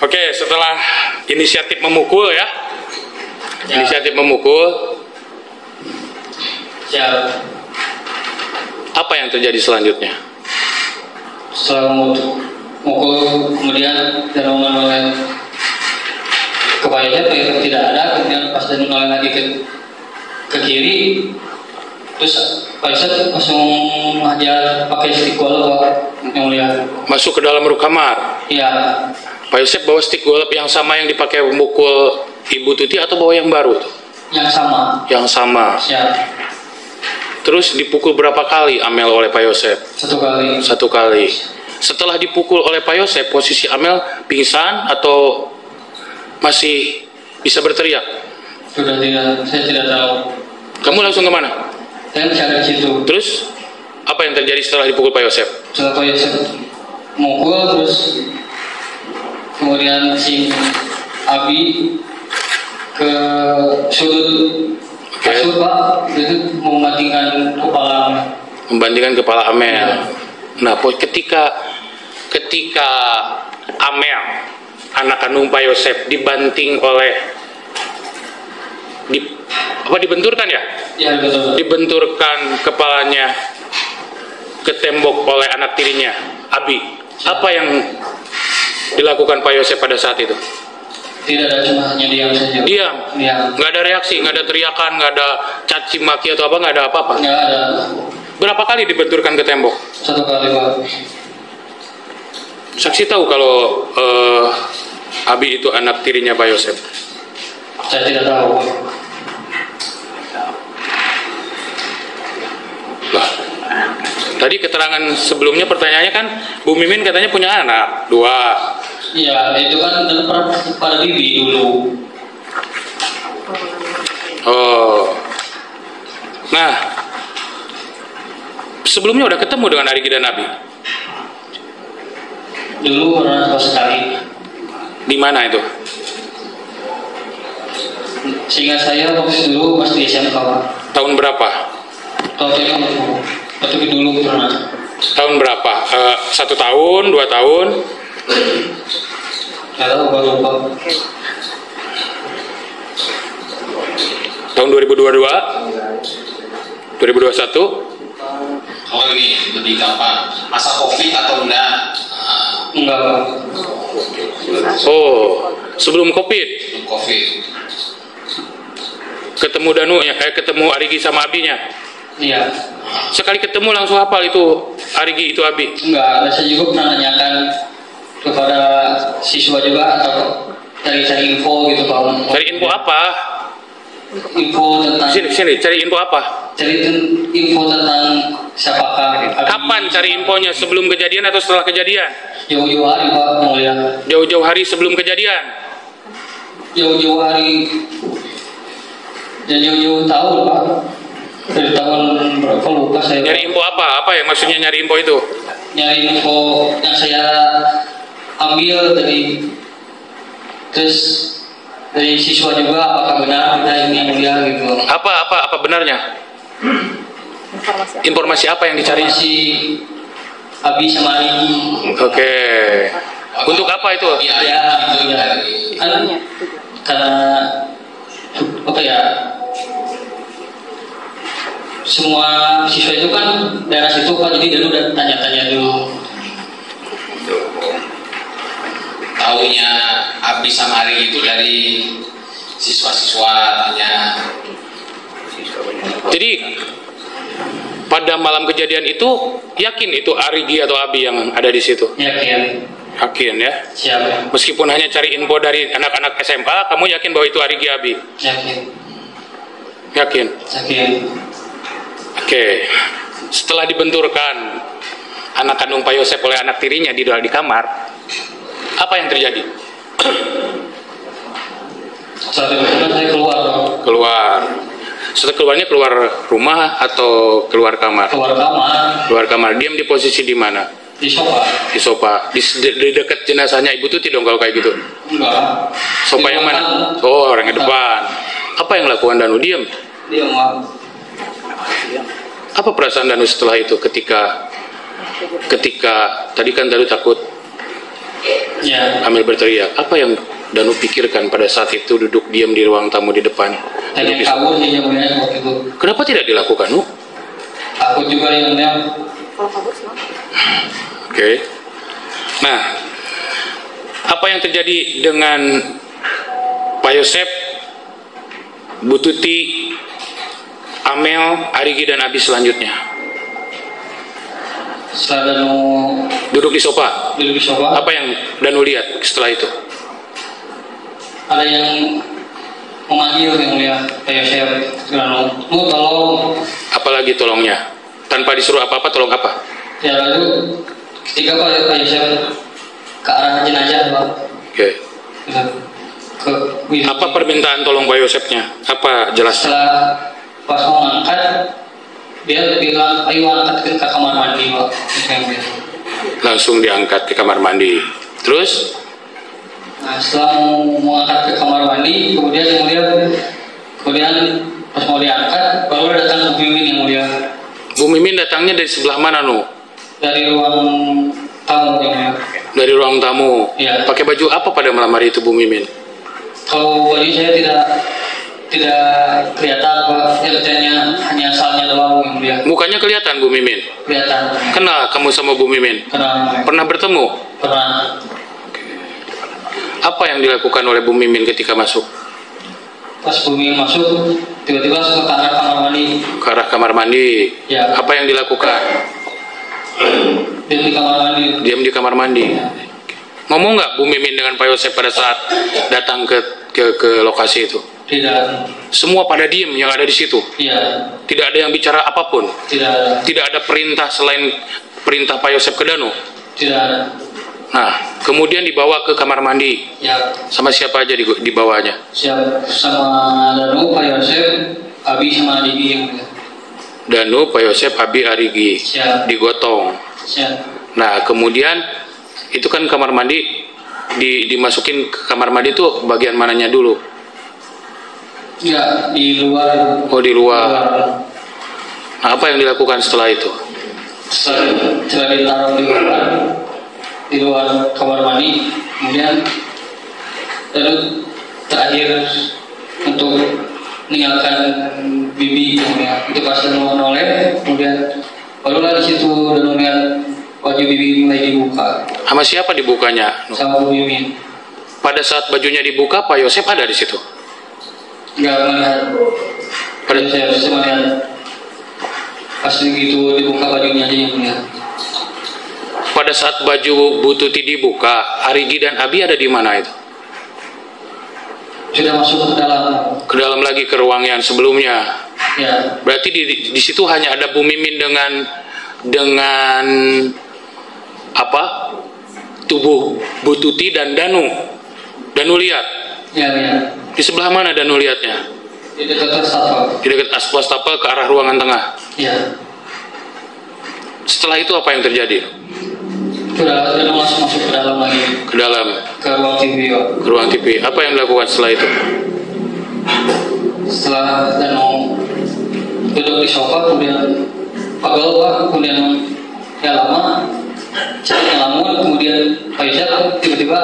Oke, setelah inisiatif memukul ya, Ya. inisiatif memukul, Siap. apa yang terjadi selanjutnya? Setelah mukul kemudian dan menoleh ke Pak Yosep tidak ada, kemudian pas dan menoleh lagi ke kiri, terus Pak Yosep langsung menghajar pakai stick golf Pak yang mulia. Masuk ke dalam kamar. Iya, Pak Yosep bawa stick golf yang sama yang dipakai memukul Ibu Tuti atau bawa yang baru tuh? yang sama. Yang sama. Siap. Terus dipukul berapa kali Amel oleh Pak Yosep? 1 kali. 1 kali. Setelah dipukul oleh Pak Yosep, posisi Amel pingsan atau masih bisa berteriak? Sudah tidak, saya tidak tahu. Kamu langsung kemana? Saya masih ada di situ. Terus apa yang terjadi setelah dipukul Pak Yosep? Setelah Pak Yosep mukul, terus kemudian si Abi ke sudut kasur Pak, itu membandingkan kepala. Membandingkan kepala Amel. Ya. Nah, ketika Amel, anak kandung Pak Yosep, dibanting oleh dibenturkan ya? Ya betul. Dibenturkan kepalanya ke tembok oleh anak tirinya, Abi. Apa yang dilakukan Pak Yosep pada saat itu? Tidak ada, cuma hanya diam saja. Diam. Diam. Nggak ada reaksi, nggak ada teriakan, nggak ada caci maki atau apa, nggak ada apa-apa. Nggak ada. Berapa kali dibenturkan ke tembok? 1 kali Pak. Saksi tahu kalau Abi itu anak tirinya Pak Yosep. Saya tidak tahu. Lah, tadi keterangan sebelumnya pertanyaannya kan Bu Mimin katanya punya anak 2. Iya, itu kan pada bibi dulu. Oh, nah sebelumnya udah ketemu dengan Arigi dan Abi. Dulu pernah sekali. Di mana itu? Seingat saya waktu dulu pas di SMK Pak. Tahun berapa? Waktu itu dulu pernah. Tahun berapa? 1 tahun, 2 tahun? Nggak tahu Pak, lupa. Tahun 2022? 2021? Oh ini lebih gampang. Masa COVID atau enggak? Enggak Pak. Oh, sebelum COVID. Belum COVID. Ketemu ketemu Arigi sama Abinya. Iya. Sekali ketemu langsung hafal itu Arigi itu Abi. Enggak, saya juga pernah nanyakan kepada siswa juga atau cari-cari info gitu Pak. Cari info apa? Info tentang Sini, cari info apa? info tentang siapakah. Kapan cari infonya? Sebelum kejadian atau setelah kejadian? Jauh-jauh hari Pak, yang mulia. Jauh-jauh hari sebelum kejadian. Jauh-jauh hari dan jauh-jauh tahun Pak. Dari tahun berapa lupa saya. Nyari info apa? Apa yang maksudnya nyari info itu? Nyari info yang saya ambil dari siswa juga, apakah benar ada ini yang mulia gitu. Apa benarnya? Informasi apa yang dicari? Informasi Abi sama Arigi. Oke. Untuk apa itu? Iya, Ya, itu ya. dari Karena apa ya? Semua siswa itu kan daerah situ Pak, jadi dulu udah tanya-tanya dulu. tahunya Abi sama Ari itu dari siswa-siswa tanya. Jadi pada malam kejadian itu yakin itu Arigi atau Abi yang ada di situ? Yakin. Yakin ya. Siap. Meskipun hanya cari info dari anak-anak SMA, kamu yakin bahwa itu Arigi Abi? Yakin. Yakin. Yakin. Oke. Setelah dibenturkan anak kandung Pak Yosep oleh anak tirinya di kamar, apa yang terjadi? Saat itu kan saya keluar. Keluar. Setelah keluarnya keluar rumah atau keluar kamar? Keluar kamar. Keluar kamar. Diam di posisi di mana? Di sofa. Di sofa. Di dekat jenazahnya Ibu Tuti dong kalau kayak gitu. Enggak. Sofa yang mana? Oh, orang yang depan. Apa yang lakukan Danu? Diam. Diam, Pak. Apa perasaan Danu setelah itu ketika tadi kan Danu takut Ya. Amil berteriak. Apa yang Danu pikirkan pada saat itu duduk diam di ruang tamu di depan? Tanya kabur sih yang mulia waktu itu. Kenapa tidak dilakukan, Nu? Aku juga yang mulia. Oke. Nah, apa yang terjadi dengan Pak Yosep, Bu Tuti, Amel, Arigi dan Abi selanjutnya? Setelah Danu Duduk di sofa. duduk di sofa, Apa yang Danu lihat setelah itu? ada yang memanggil yang mulia Pak Yosef. Danu, tolong. Apalagi tolongnya? Tanpa disuruh apa-apa, tolong apa? Ya lalu ketika Pak Yosef ke arah jenazah, Pak. Oke. Ke Apa permintaan tolong Pak Yosepnya? Apa jelasnya? Setelah pas mau ngangkat, dia bilang, ayo angkat ke kamar mandi, Pak. Langsung diangkat ke kamar mandi. Terus? Nah, setelah mau angkat ke kamar mandi, kemudian pas mau diangkat, baru datang Bu Mimin yang mulia. Bu Mimin datangnya dari sebelah mana, Nu? Dari ruang tamu yang mulia. Dari ruang tamu. Iya. Pakai baju apa pada malam hari itu Bu Mimin? Kalau baju saya tidak kelihatan, Pak. Yang hanya asalnya doang yang mulia. Mukanya kelihatan Bu Mimin. Kelihatan. Kenal kamu sama Bu Mimin? Kenal. Pernah bertemu? Pernah. Apa yang dilakukan oleh Bu Mimin ketika masuk? Pas Bu Mimin masuk, tiba-tiba langsung ke arah kamar mandi. Ke arah kamar mandi. Ya. Apa yang dilakukan? Dia di kamar mandi. Diam di kamar mandi. Ngomong nggak Bu Mimin dengan Pak Yosep pada saat datang ke lokasi itu? Tidak. Semua pada diem yang ada di situ. Iya. Tidak ada yang bicara apapun. Tidak. Tidak ada perintah selain perintah Pak Yosep ke Danu. Tidak ada. Nah, kemudian dibawa ke kamar mandi. Ya. Sama siapa aja dibawanya? Siap sama Danu, Pak Yosef, Abi sama Adigi yang mulia. Danu, Pak Yosep, Abi, Arigi. Siap. Digotong. Siap. Nah, kemudian itu kan kamar mandi dimasukin ke kamar mandi itu bagian mananya dulu? Ya, di luar. Oh, di luar. Nah, apa yang dilakukan setelah itu? Setelah ditaruh di luar kamar mandi, kemudian lalu terakhir untuk meninggalkan bibi ya. Itu pas mau noleh, kemudian barulah di situ dan melihat baju bibi mulai dibuka. Sama siapa dibukanya? Sama Bu Mimin. Pada saat bajunya dibuka, Pak Yosep ada di situ. Nggak melihat. Saya melihat pas begitu dibuka bajunya aja yang melihat. Pada saat baju Bu Tuti dibuka, Arigi dan Abi ada di mana itu? Sudah masuk ke dalam. Ke dalam lagi ke ruang yang sebelumnya. Ya. Berarti di situ hanya ada Bu Mimin dengan apa? Tubuh Bu Tuti dan Danu. Danu lihat. Ya, ya. Di sebelah mana Danu lihatnya? Di dekat wastafel. Di dekat wastafel ke arah ruangan tengah. Ya. Setelah itu apa yang terjadi? Sudah langsung masuk ke dalam lagi. Ke dalam. Ke ruang TV, Pak. Ke ruang TV. Apa yang dilakukan setelah itu? Setelah Danu duduk di sofa, kemudian pegel, Pak, kemudian ya lama, saya ngelamun, kemudian Pak Yosef tiba-tiba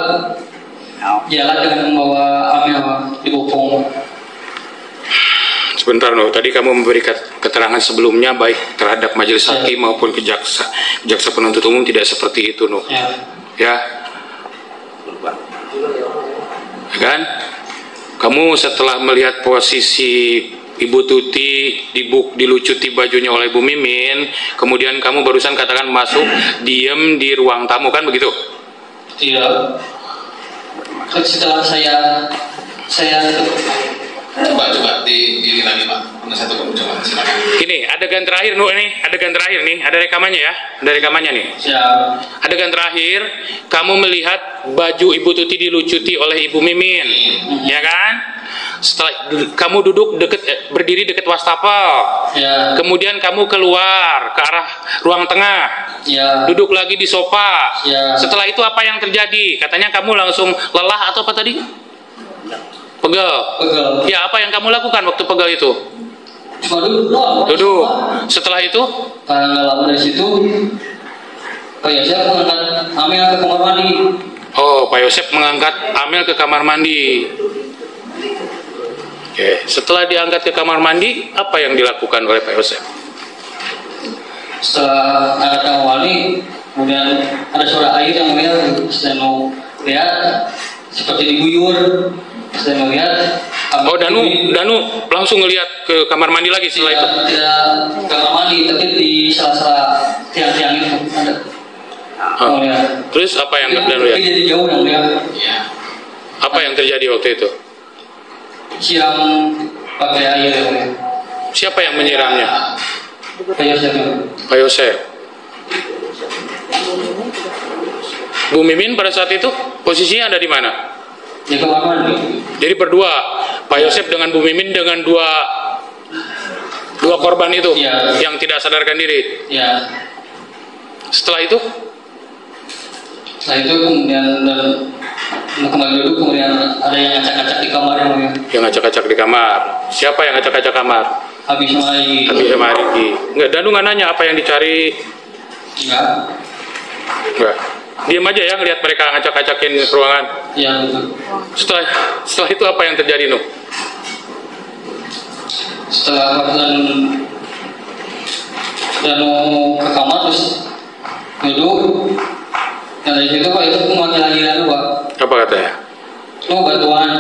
jalan dengan membawa Amel, Pak, di bopong. Sebentar, no. Tadi kamu memberi keterangan sebelumnya baik terhadap majelis hakim maupun jaksa penuntut umum tidak seperti itu, no. Ya. Ya. Kan? Kamu setelah melihat posisi Ibu Tuti dilucuti bajunya oleh Bu Mimin, kemudian kamu barusan katakan masuk diam di ruang tamu, kan begitu? Tidak. Setelah saya Coba diri lagi Pak. Satu coba silakan. Ini adegan terakhir, Nu, ini adegan terakhir nih, ada rekamannya ya, ada rekamannya nih. siap. Adegan terakhir, kamu melihat baju Ibu Tuti dilucuti oleh Ibu Mimin, ya kan? Setelah kamu berdiri dekat wastafel, Ya. kemudian kamu keluar ke arah ruang tengah, Ya. duduk lagi di sofa. Ya. Setelah itu apa yang terjadi? Katanya kamu langsung lelah atau apa tadi? Pegel. Pegel. Ya, apa yang kamu lakukan waktu pegel itu? Cuma duduk doang, Pak. Duduk. Setelah itu? Karena nggak lama dari situ, Pak Yosef mengangkat Amel ke kamar mandi. Oh, Oh, Pak Yosep mengangkat Amel ke kamar mandi. Oke, setelah diangkat ke kamar mandi, apa yang dilakukan oleh Pak Yosep? Setelah angkat kamar mandi, kemudian ada suara air yang mulia. Saya mau lihat seperti diguyur. Saya melihat. Oh, Danu langsung ngelihat ke kamar mandi lagi setelah itu? Tidak kamar mandi, tapi di sela-sela tiang-tiang itu ada. Oh. Terus apa yang Danu lihat? Jadi jauh yang lihat. Apa yang terjadi waktu itu? Siram pakai air yang mulia. Siapa yang menyiramnya? Pak Yosep. Pak Yosep. Bu Mimin pada saat itu posisinya ada di mana? Di kamar mandi. Jadi berdua, Pak Yosep dengan Bu Mimin dengan dua korban itu yang tidak sadarkan diri. Ya. Setelah itu kemudian kembali duduk, kemudian ada yang ngacak-ngacak di kamar yang mulia. Yang ngacak-ngacak di kamar. Siapa yang ngacak-ngacak kamar? Habis sama lagi. Habis sama Riki. Enggak, Danu nggak nanya apa yang dicari. Enggak. Diam aja ya ngelihat mereka ngacak-ngacakin ruangan. Iya, betul. Setelah itu apa yang terjadi, Nuh? Setelah dan mau ke kamar terus duduk. Dan dari situ Pak Yosep memanggil lagi Pak. Apa katanya? Oh, bantuan.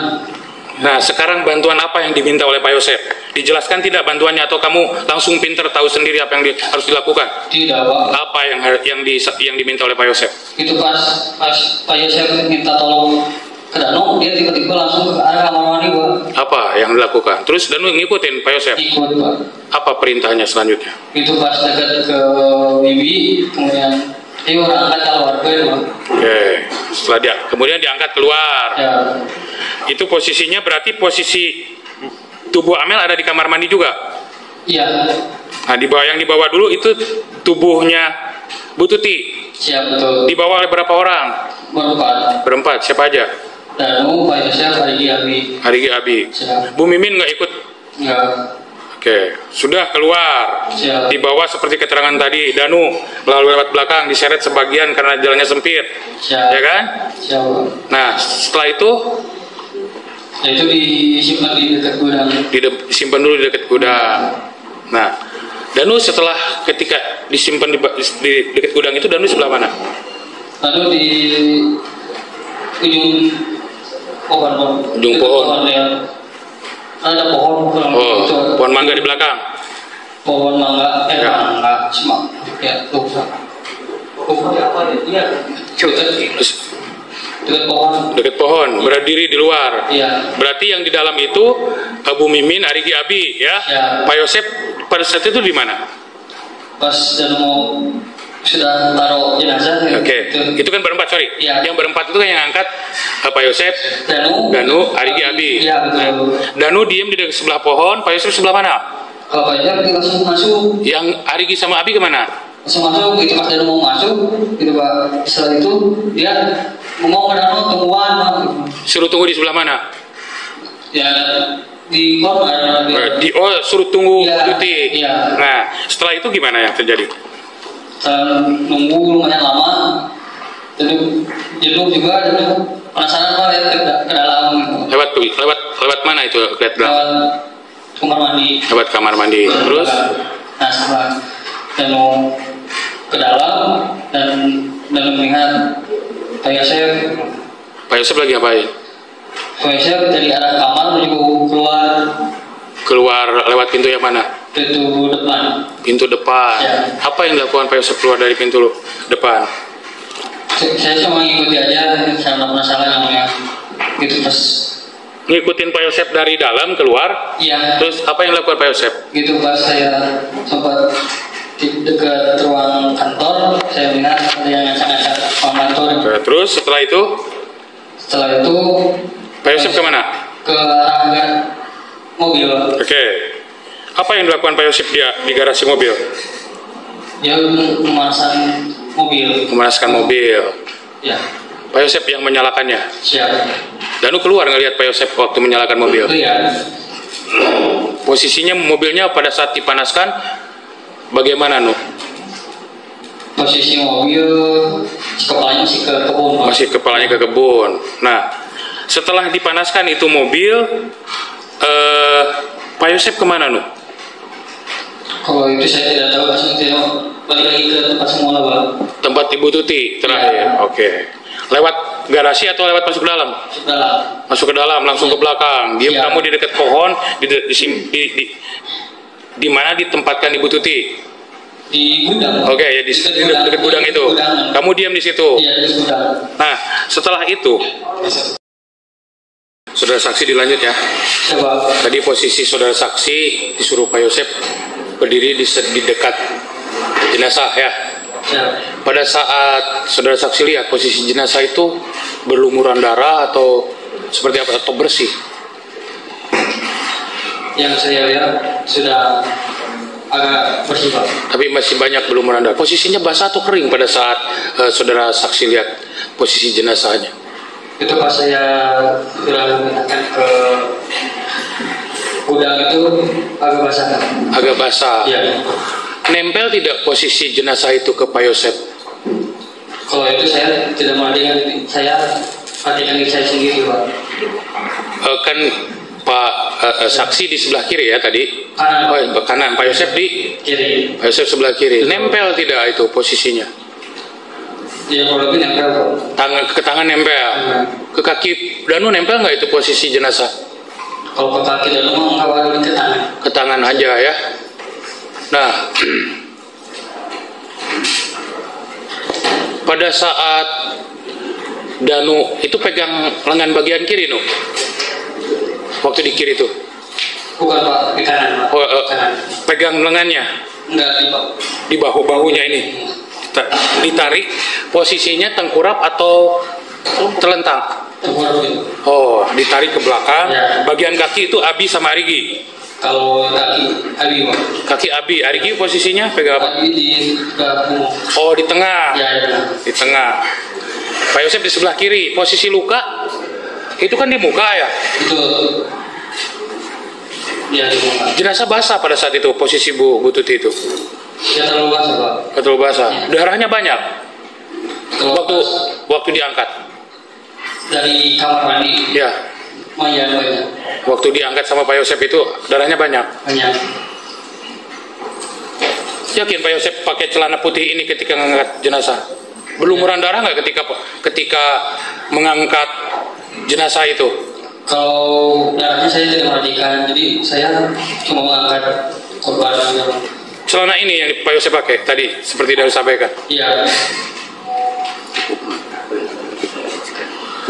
Nah, sekarang bantuan apa yang diminta oleh Pak Yosep? Dijelaskan tidak bantuannya atau kamu langsung pinter tahu sendiri apa yang harus dilakukan? Tidak, Pak. Apa yang diminta oleh Pak Yosep? Itu pas Pak Yosep minta tolong ke Danu, dia tiba-tiba langsung ke arah kamar mandi, Pak. Apa yang dilakukan? Terus Danu ngikutin Pak Yosep? Ikut, Pak. Apa perintahnya selanjutnya? Itu pas dekat ke Bibi, kemudian orang angkat keluar, Pak. Oke, kemudian diangkat keluar. Ya. Itu posisinya berarti posisi tubuh Amel ada di kamar mandi juga? Iya. Nah, yang dibawa dulu itu tubuhnya Bu Tuti. Siap, betul. Dibawa oleh berapa orang? Berempat. Berempat, siapa aja? Danu, Pak Yosep, Arigi Abi. Arigi Abi. Siap. Bu Mimin nggak ikut? Enggak. Oke, sudah keluar. Siap. Dibawa seperti keterangan tadi, Danu melalui lewat belakang, diseret sebagian karena jalannya sempit. Siap. Ya kan? Siap. Nah, setelah itu disimpan di dekat gudang. Disimpan dulu di dekat gudang. Nah, Danu setelah ketika disimpan di dekat gudang itu, Danu sebelah mana? Lalu di ujung pohon. Ujung pohon. Ya. Ada pohon. Oh, pohon mangga di belakang. Pohon mangga, Ya. mangga, semak. Ya, lupa. Pohon apa ya? Dekat pohon. Dekat pohon, berdiri di luar. Iya. Berarti yang di dalam itu Bu Mimin, Arigi Abi, ya. Ya. Pak Yosep pada saat itu di mana? Pas dan mau sudah taruh jenazah. Oke. Itu kan berempat, sorry. Ya. Yang berempat itu kan yang angkat Pak Yosep, Danu, Arigi Abi. Iya, betul. Danu diem di dekat sebelah pohon, Pak Yosep sebelah mana? Kalau Pak Yosep langsung masuk. Yang Arigi sama Abi kemana? Langsung masuk, itu pas dia mau masuk, itu Pak. Setelah itu dia ngomong ke Danu tungguan, Pak. Suruh tunggu di sebelah mana? Ya di korban. Suruh tunggu Ya, Tuti. iya. Nah, setelah itu gimana yang terjadi? Nunggu lumayan lama, jadi jenuh juga, penasaran Pak lihat ke dalam. Gitu. Lewat mana itu? Lihat dalam. Lewat kamar mandi. Lewat kamar mandi. Terus? Nah, setelah dan mau ke dalam dan melihat Pak Yosep. Pak Yosep lagi ngapain? Pak Yosep dari arah kamar menuju Keluar lewat pintu yang mana? pintu depan. Pintu depan. Ya. Apa yang dilakukan Pak Yosep keluar dari pintu depan? Saya cuma ngikuti aja karena penasaran namanya. Gitu pas. Ngikutin Pak Yosep dari dalam keluar. Iya. Terus apa yang dilakukan Pak Yosep? Gitu pas saya sempat di dekat ruang kantor, saya melihat ada yang ngacak-ngacak ruang kantor. Terus setelah itu Pak Yosep kemana? Ke arah mobil. Oke. Apa yang dilakukan Pak Yosep di garasi mobil? Dia memanaskan mobil. Memanaskan mobil. Ya. Pak Yosep yang menyalakannya. Siap. Danu keluar ngelihat Pak Yosep waktu menyalakan mobil. Lihat. Posisinya mobilnya pada saat dipanaskan bagaimana, Nuh? Posisi mobil kepalanya masih ke kebun, Pak. Masih kepalanya ke kebun. Nah, setelah dipanaskan itu mobil, Pak Yosep kemana nu? Kalau itu saya tidak tahu, langsung balik lagi ke tempat semula, Pak. Tempat Ibu Tuti terakhir. Ya. Oke. Lewat garasi atau lewat masuk ke dalam? Dalam. Masuk ke dalam, langsung ke belakang. Dia Ya. kamu di dekat pohon, di mana ditempatkan Ibu Tuti? Di gudang. Oke, ya di dekat gudang itu. Gudang. Kamu diam di situ. Iya, di gudang. Nah, setelah itu, saudara saksi dilanjut ya. Coba. Tadi posisi saudara saksi disuruh Pak Yosep berdiri di dekat jenazah ya. Ya. Pada saat saudara saksi lihat posisi jenazah itu berlumuran darah atau seperti apa, atau bersih? Yang saya lihat sudah agak bersih, Pak. Tapi masih banyak berlumuran darah. Posisinya basah atau kering pada saat saudara saksi lihat posisi jenazahnya? Itu pas saya sudah memindahkan ke gudang itu agak basah, Pak. Agak basah. Iya. Nempel tidak posisi jenazah itu ke Pak Yosep? Kalau itu saya tidak merhatikan, saya perhatikan diri saya sendiri, Pak. Kan Pak saksi di sebelah kiri ya tadi? Kanan. Oh, kanan. Pak Yosep di? Kiri. Pak Yosep sebelah kiri. Nempel tidak itu posisinya? Ya kalau itu nempel, Pak. Ke tangan nempel? Ke kaki Danu nempel nggak itu posisi jenazah? Kalau ke kaki dan rumah mengawali ke tangan. Ke tangan aja ya. Nah, pada saat Danu itu pegang lengan bagian kiri, Nu? Waktu di kiri itu? Bukan, Pak, di kanan, Pak. Kanan. Pegang lengannya? Enggak, di Pak. Di bahu-bahunya ini? Ditarik, posisinya tengkurap atau telentang? Tengkurap itu. Oh, ditarik ke belakang. Ya. Bagian kaki itu Abi sama Arigi? Kalau kaki Abi, Pak. Kaki Abi, Arigi posisinya pegang apa? Abi di bahu. Oh, di tengah. Ya, ya. Di tengah. Pak Yosep di sebelah kiri. Posisi luka itu kan di muka ya. Itu. Ya, di muka. Jenazah basah pada saat itu posisi Bu Tuti itu. Ya, terlalu basah, Pak. Terlalu basah. Darahnya banyak. Terlalu Waktu diangkat. dari kamar mandi. Ya. Banyak. Waktu diangkat sama Pak Yosep itu darahnya banyak. Banyak. Yakin Pak Yosep pakai celana putih ini ketika mengangkat jenazah? Berlumuran darah nggak ketika mengangkat jenazah itu? Kalau darahnya saya tidak perhatikan, jadi saya cuma mengangkat korban. Celana ini yang Pak Yosep pakai tadi, seperti dari sampaikan. Iya.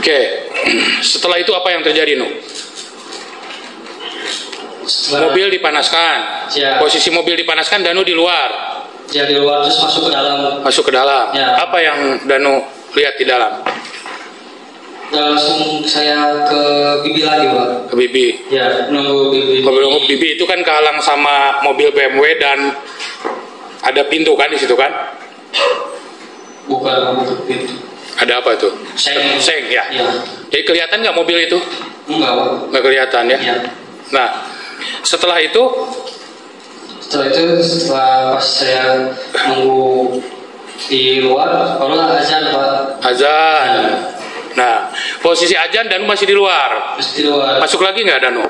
Oke, setelah itu apa yang terjadi, Nu? Mobil dipanaskan. Ya. Posisi mobil dipanaskan, Danu di luar. Ya, di luar terus masuk ke dalam. Masuk ke dalam. Ya. Apa yang Danu lihat di dalam? Dan langsung saya ke Bibi lagi, Pak. Ke Bibi. Ya, nunggu Bibi. Mobil Bibi itu kan kehalang sama mobil BMW dan ada pintu kan di situ kan? Bukan pintu. Ada apa itu? Seng ya. Ya. Jadi kelihatan nggak mobil itu? Enggak, Pak. Nggak kelihatan ya? Ya. Nah, setelah itu Setelah pas saya nunggu di luar, baru azan, Pak. azan. Nah, posisi azan Danu masih di luar. Terus di luar. Masuk lagi nggak Danu?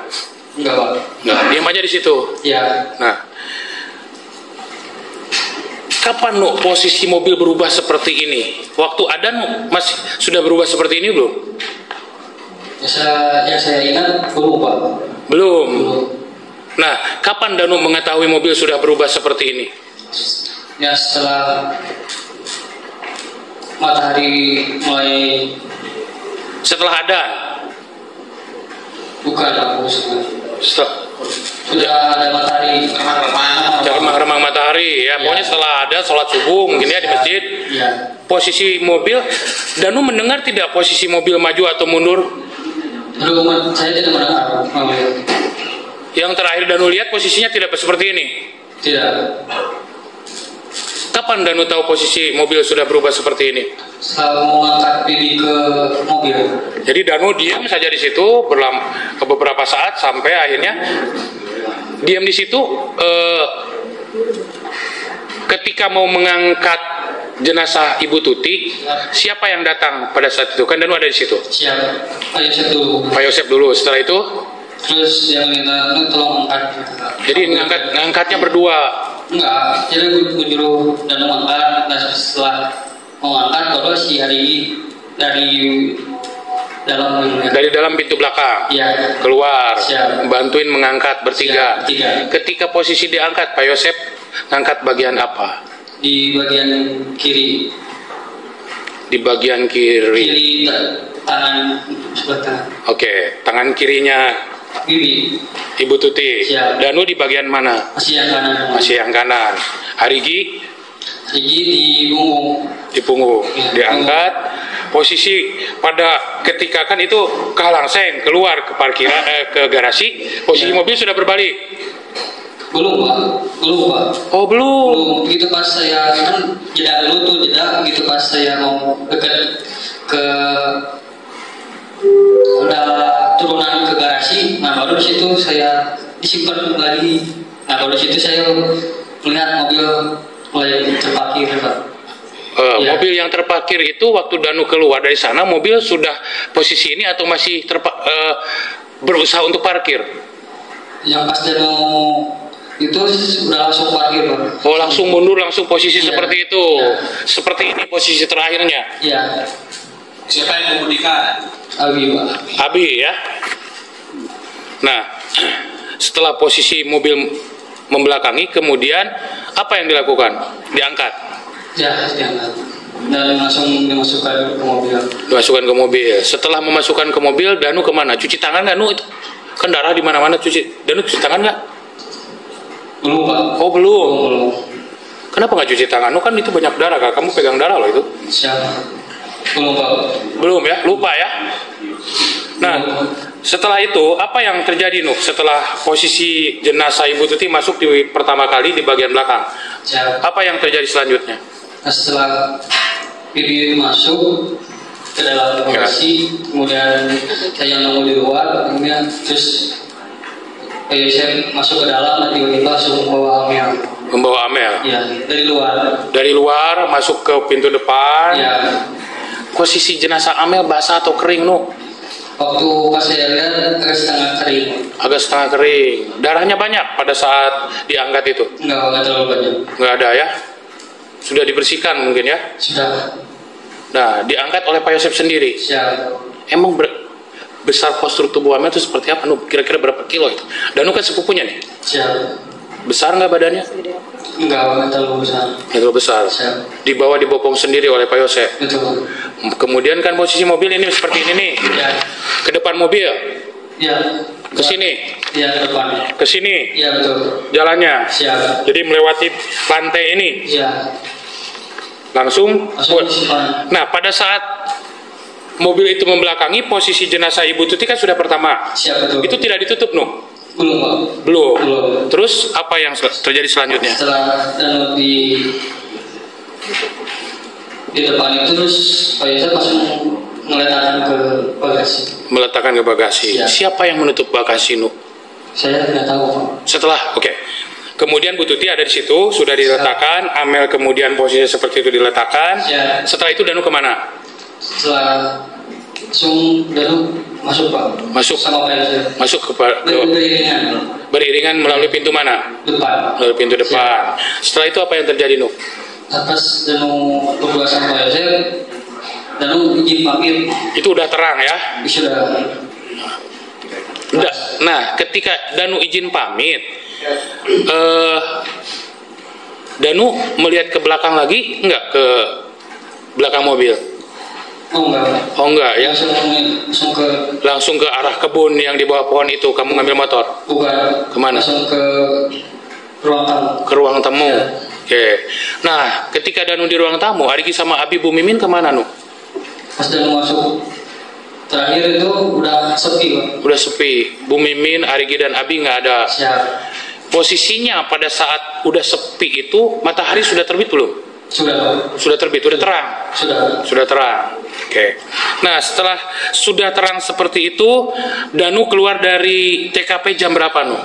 Enggak, Pak. Nggak, diam aja di situ. Ya. Nah, kapan Nu posisi mobil berubah seperti ini? Waktu adan masih sudah berubah seperti ini belum? Saya ingat belum, Pak. Belum. Nah, kapan Danu mengetahui mobil sudah berubah seperti ini? Ya, setelah matahari mulai. Setelah adan? Bukan, aku sudah ada matahari. Remang-remang matahari ya. Pokoknya setelah ada sholat subuh mungkin ya di masjid. Ya. Posisi mobil, Danu mendengar tidak posisi mobil maju atau mundur? Belum, saya tidak mendengar. Yang terakhir Danu lihat posisinya tidak seperti ini. Tidak. Kapan Danu tahu posisi mobil sudah berubah seperti ini? Setelah mengangkat Bibi ke mobil. Jadi Danu diam saja di situ beberapa saat sampai akhirnya diam di situ. Ketika mau mengangkat jenazah Ibu Tuti, siapa yang datang pada saat itu? Kan Danu ada di situ. Siap. Pak Yosep dulu. Pak Yosep dulu. Setelah itu, Terus dia minta tolong angkat. jadi ngangkatnya berdua. Enggak, jadi gue nyuruh dan angkat. Dan setelah mau angkat, baru si Hari dari dalam. Dari dalam pintu belakang. Iya. Keluar. Siap. Bantuin mengangkat bertiga. Siap, bertiga. Ketika posisi diangkat, Pak Yosep ngangkat bagian apa? Di bagian kiri. Di bagian kiri. Kiri tangan sebelah kanan. Oke, tangan kirinya Bibi. Ibu Tuti. Siap. Danu di bagian mana? Masih yang kanan. Masih yang kanan. Harigi Gigi di punggung. di punggung. Ya, Diangkat. Posisi pada ketika kan itu kalangseng keluar ke parkiran ke garasi. Posisi Ya. mobil sudah berbalik. Belum Pak. Oh belum. Belum. Begitu pas saya kan jeda dulu tuh jeda. Begitu pas saya mau dekat ke udah turunan ke garasi. Nah baru di situ saya disimpan lagi. Nah baru di situ saya melihat mobil mulai terparkir Pak. Ya. Mobil yang terparkir itu waktu Danu keluar dari sana, mobil sudah posisi ini atau masih berusaha untuk parkir? Yang pas dia mau itu udah langsung parkir Pak. Oh langsung mundur, langsung posisi Iya. seperti itu. Iya. Seperti ini posisi terakhirnya. Iya. Siapa yang mengemudikan? Abi Pak. Abi ya. Nah, setelah posisi mobil membelakangi, kemudian apa yang dilakukan? Diangkat. Ya, diangkat. Dan langsung dimasukkan ke mobil. Dimasukkan ke mobil. Setelah memasukkan ke mobil, Danu kemana? Cuci tangan nggak, Nu? Itu kan darah di mana-mana. Danu cuci tangan nggak? Belum Pak. Oh belum. Belum. Kenapa nggak cuci tangan? Nu kan itu banyak darah, Kak. Kamu pegang darah loh itu. Siapa? Belum Pak. Belum ya? Lupa ya? Nah, setelah itu apa yang terjadi, Nu? Setelah posisi jenazah Ibu Tuti masuk di pertama kali di bagian belakang, Siapa? apa yang terjadi selanjutnya? Nah, setelah video itu masuk ke dalam lokasi, kemudian saya nunggu di luar, kemudian terus saya masuk ke dalam, dan tiba-tiba langsung membawa Amel. Membawa Amel Ya, dari luar. dari luar masuk ke pintu depan. Ya, Posisi jenazah Amel basah atau kering, Nu? waktu pas saya lihat agak setengah kering. Agak setengah kering. Darahnya banyak pada saat diangkat itu? Enggak terlalu banyak. Nggak ada ya? Sudah dibersihkan mungkin ya? Sudah. Nah, diangkat oleh Pak Yosep sendiri. Siap. Emang besar postur tubuh Amel itu seperti apa, Nu? Kira-kira berapa kilo itu? Danu kan sepupunya nih. Siap. Besar nggak badannya? Enggak terlalu besar. Nggak terlalu besar. Siap. Dibawa dibopong sendiri oleh Pak Yosep. Betul. Kemudian kan posisi mobil ini seperti ini nih. Ya. Ke depan mobil, Ya. ke sini, Ya, ke depan. ke sini Ya, betul. jalannya. Siap. Jadi melewati lantai ini Ya. langsung. Langsung disimpan. Nah, pada saat mobil itu membelakangi, posisi jenazah Ibu Tuti kan sudah pertama. Siap, betul. Itu tidak ditutup, Nu? Belum Pak. Belum. Belum. Terus apa yang terjadi selanjutnya? Setelah di depan itu terus Pak Yosep langsung meletakkan ke bagasi. Meletakkan ke bagasi. Ya. Siapa yang menutup bagasi, Nu? Saya tidak tahu Pak. Setelah, oke. Kemudian Bu Tuti ada di situ, sudah diletakkan. Amel kemudian posisi seperti itu diletakkan. Ya. Setelah itu Danu kemana? Setelah langsung Danu masuk Pak. Masuk. Sama Pak Yosep. Masuk ke Beriringan. beriringan melalui pintu mana? Depan. Melalui pintu depan. Setelah itu apa yang terjadi, Nu? Atas Danu berdua sama Pak Yosep, Danu izin pamit. Itu udah terang ya? Sudah. Nah, ketika Danu izin pamit, Danu melihat ke belakang lagi, enggak ke belakang mobil? Oh enggak. Oh enggak ya? Langsung ke Langsung ke arah kebun yang di bawah pohon itu, kamu ngambil motor? bukan. Kemana? Langsung ke ruang tamu. Ke ruang tamu. Ya. Oke. Nah, ketika Danu di ruang tamu, Arigi sama Abi Bu Mimin kemana, Nu? Pas Danu masuk terakhir itu udah sepi Pak. Udah sepi. Bu Mimin, Arigi dan Abi nggak ada. Siap. Posisinya pada saat udah sepi itu, matahari sudah terbit belum? Sudah Pak. Sudah terbit, sudah terang. Sudah. Terang. Oke. Nah, setelah sudah terang seperti itu, Danu keluar dari TKP jam berapa, Nu?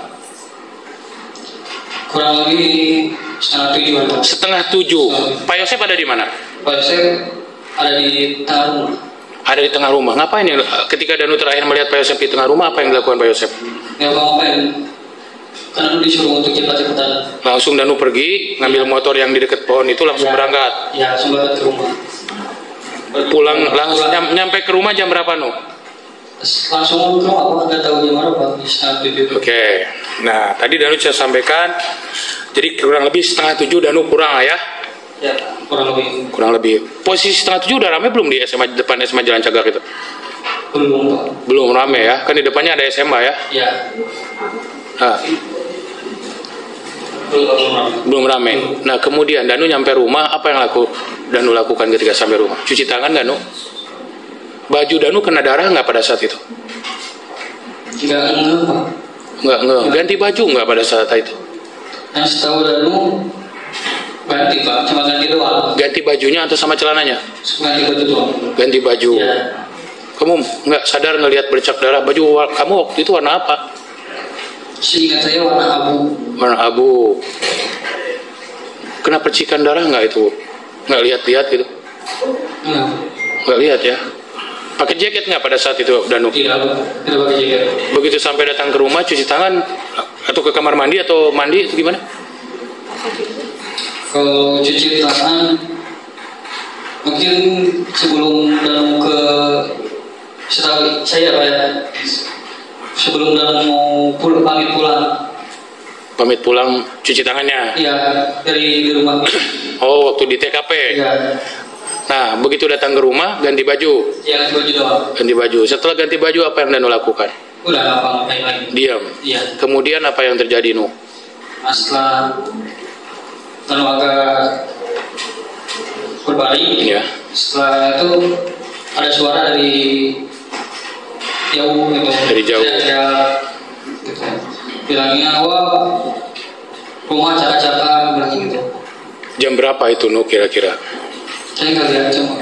Kurang lebih setengah 7 Pak. Setengah 7. Pak Yosep ada di mana? Pak Yosep ada di tengah rumah. Ada di tengah rumah. Ngapain ya? Ketika Danu terakhir melihat Pak Yosep di tengah rumah, apa yang dilakukan Pak Yosep? Ya ngapain? Karena Danu disuruh untuk cepat-cepatan. Langsung Danu pergi, ngambil motor yang di dekat pohon itu, langsung berangkat. Ya, langsung berangkat ke rumah. Pulang langsung nyampe ke rumah jam berapa, Nu? Langsung ke rumah, Pak. Nggak tahu jam berapa. Setengah 7. Oke. Nah, tadi Danu saya sampaikan, jadi kurang lebih setengah 7 Danu pulang lah ya? Ya, kurang lebih. Kurang lebih. Posisi setengah 7 udah rame belum di SMA, depan SMA Jalan Cagak itu? Belum, Pak. Belum rame ya? Kan di depannya ada SMA ya? Ya. Nah, belum rame. Nah, kemudian Danu nyampe rumah, apa yang Danu lakukan ketika sampai rumah? Cuci tangan nggak, Nu? Baju Danu kena darah nggak pada saat itu? Enggak, Pak. Nggak. Ganti baju nggak pada saat itu? Yang setahu Danu ganti, Pak. Cuma ganti doang. Ganti bajunya atau sama celananya? Ganti baju doang. Ganti baju. Ya. Kamu nggak sadar ngelihat bercak darah? Baju kamu waktu itu warna apa? Seingat saya warna abu. Warna abu. Kena percikan darah nggak itu? Nggak lihat-lihat gitu? Enggak. Nggak lihat ya? Pakai jaket nggak pada saat itu, Danu? Tidak pakai jaket. Begitu sampai datang ke rumah, cuci tangan atau ke kamar mandi atau mandi itu gimana? Kalau cuci tangan, mungkin sebelum Danu ke setahu saya, Pak, ya, sebelum Danu mau pamit pulang. Pamit pulang cuci tangannya? Iya, dari rumah. Oh, waktu di TKP? Iya. Nah, begitu datang ke rumah, ganti baju? Iya, ganti baju doang. Ganti baju. Setelah ganti baju, apa yang Danu lakukan? Udah nggak apa-ngapain lagi. Diam? Iya. Kemudian apa yang terjadi, Nu? Nah, setelah Danu agak berbaring, Ya. setelah itu ada suara dari jauh gitu. Dari jauh. Saya gitu. Bilangnya, wah, rumah acak-acakan, bilang gitu. Jam berapa itu, Nu, kira-kira? Saya nggak lihat cuma.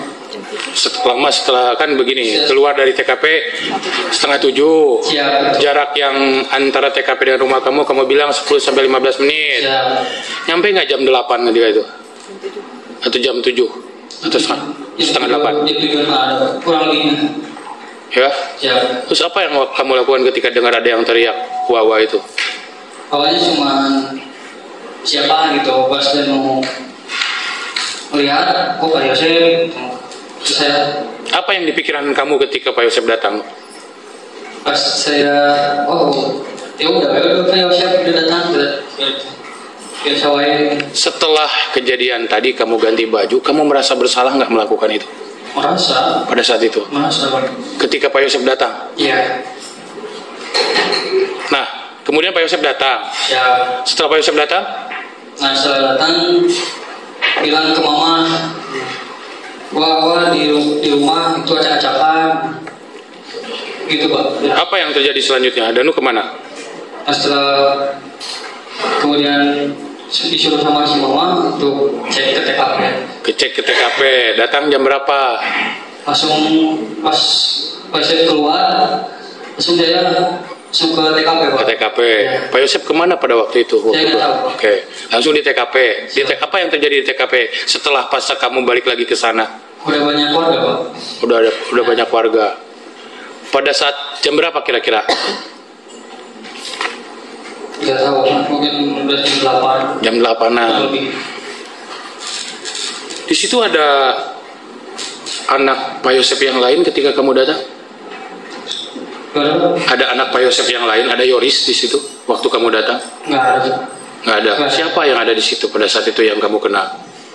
Setelah kan begini, keluar dari TKP setengah 7. Siap. Jarak yang antara TKP dan rumah kamu bilang 10-15 menit. Siap. Nyampe nggak jam 8 ketika itu? Atau jam 7? Atau setengah 8? Jam 7 ada, kurang lebihnya. Ya? Siap. Terus apa yang kamu lakukan ketika dengar ada yang teriak wah itu? Awalnya cuma siapa gitu, pas dia mau melihat, oh Pak Yosep, terus saya. Apa yang di pikiran kamu ketika Pak Yosep datang? Pas saya, oh ya udah Pak Yosep udah datang, biasa wae. Setelah kejadian tadi kamu ganti baju, kamu merasa bersalah nggak melakukan itu? Merasa. Pada saat itu? Merasa, Pak. Ketika Pak Yosep datang? Iya. Nah, kemudian Pak Yosep datang. Ya. Setelah Pak Yosep datang? Nah, setelah datang bilang ke mama, wah di rumah itu acak-acakan, gitu Pak. Ya. Apa yang terjadi selanjutnya? Danu kemana? Nah, setelah kemudian disuruh sama si mama untuk cek ke TKP. Cek ke TKP. Datang jam berapa? Langsung pas saya keluar, langsung saya langsung ke TKP, Pak. Ke TKP. Ya. Pak Yosep kemana pada waktu itu? Saya nggak tahu. Oke, langsung di TKP. Apa yang terjadi di TKP setelah pasca kamu balik lagi ke sana? Udah banyak keluarga, Pak. Udah banyak warga. Pada saat jam berapa kira-kira? Nggak tahu, mungkin udah jam 8. Jam 8-an. Lebih. Di situ ada anak Pak Yosep yang lain ketika kamu datang? Ada anak Pak Yosep yang lain, ada Yoris di situ waktu kamu datang? Nggak ada. Nggak ada. Nggak ada. Siapa yang ada di situ pada saat itu yang kamu kenal?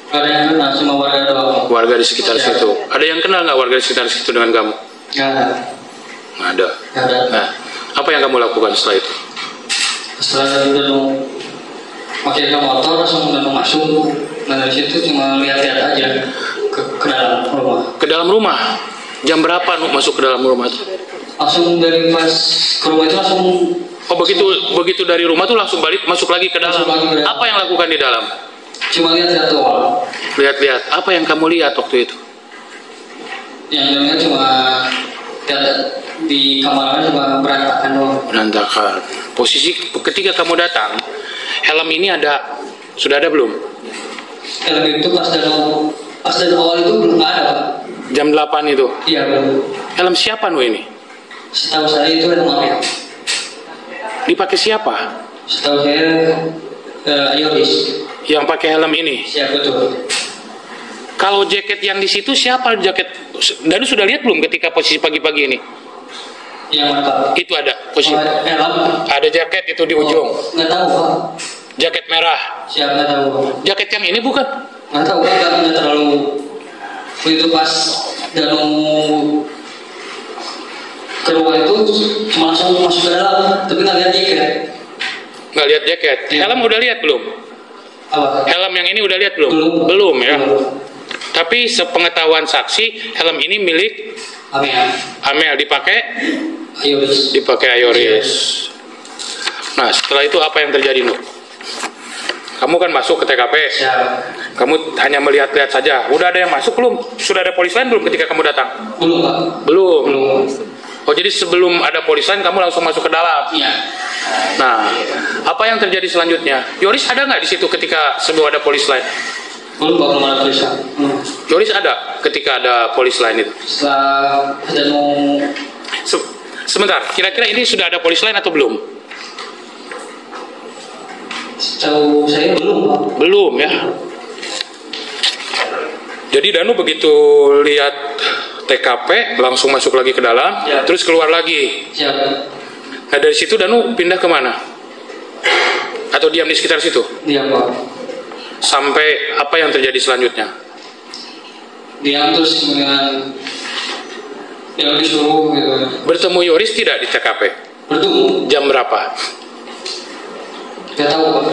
Nggak ada yang kenal, cuma warga doang. Warga di sekitar Ya. situ. Ada yang kenal nggak warga di sekitar situ dengan kamu? Nggak ada. Nggak ada. Nggak ada. Nah, apa yang kamu lakukan setelah itu? Setelah dari udah pakai motor langsung udah masuk. Nah dari situ cuma lihat-lihat aja ke dalam rumah. Ke dalam rumah? Jam berapa masuk ke dalam rumah itu? Langsung dari pas ke rumah itu langsung. Oh begitu dari rumah tuh langsung balik masuk lagi ke dalam. Masuk lagi ke dalam. Apa yang lakukan di dalam? Cuma lihat-lihat doang. Lihat-lihat. Apa yang kamu lihat waktu itu? Yang lainnya cuma lihat di kamar cuma berantakan doang. Berantakan. Posisi ketika kamu datang, helm ini ada Sudah ada belum? Helm itu pas dan awal itu belum ada, Pak. Jam 8 itu. Iya, belum. Helm siapa nu ini? Setahu saya itu helm Amel. Dipakai siapa? Setahu saya Ayoris. Yang pakai helm ini. Siap, betul. Kalau jaket yang di situ siapa jaket? Danu sudah lihat belum ketika posisi pagi-pagi ini? Yang mana, Pak? Itu ada posisi. Helm. Ada jaket itu di ujung. Nggak tahu, Pak. Jaket merah. Siap, nggak tahu, Pak. Jaket yang ini bukan? Nggak tahu, Pak. Nggak terlalu. Itu pas Danu ke rumah itu cuma langsung masuk ke dalam, tapi nggak lihat jaket. Nggak lihat jaket. Iya. Helm udah lihat belum? Apa? Helm yang ini udah lihat belum? Belum, Pak. Belum ya. Belum. Tapi sepengetahuan saksi, helm ini milik Amel, dipakai Ayoris. Ayoris. Nah, setelah itu apa yang terjadi, Nur? Kamu kan masuk ke TKP. Siap. Kamu hanya melihat-lihat saja. Udah ada yang masuk belum? Sudah ada polisi lain belum ketika kamu datang? Belum, Pak. Belum. Belum. Oh, jadi sebelum ada polisi lain kamu langsung masuk ke dalam. Iya. Nah, apa yang terjadi selanjutnya? Yoris ada nggak di situ ketika sebelum ada polisi lain? Belum, Pak. Belum ada tulisan. Yoris ada ketika ada polisi lain itu? Setelah Danu Sebentar, kira-kira ini sudah ada polisi lain atau belum? setahu saya belum, Pak. Belum ya. Jadi Danu begitu lihat TKP langsung masuk lagi ke dalam, Ya. terus keluar lagi. Siap. Nah dari situ Danu pindah kemana? Atau diam di sekitar situ? Diam, Pak. Sampai apa yang terjadi selanjutnya? Diam terus kemudian yang disuruh gitu. Bertemu Yoris tidak di TKP? Bertemu. Jam berapa? Gak tahu, Pak.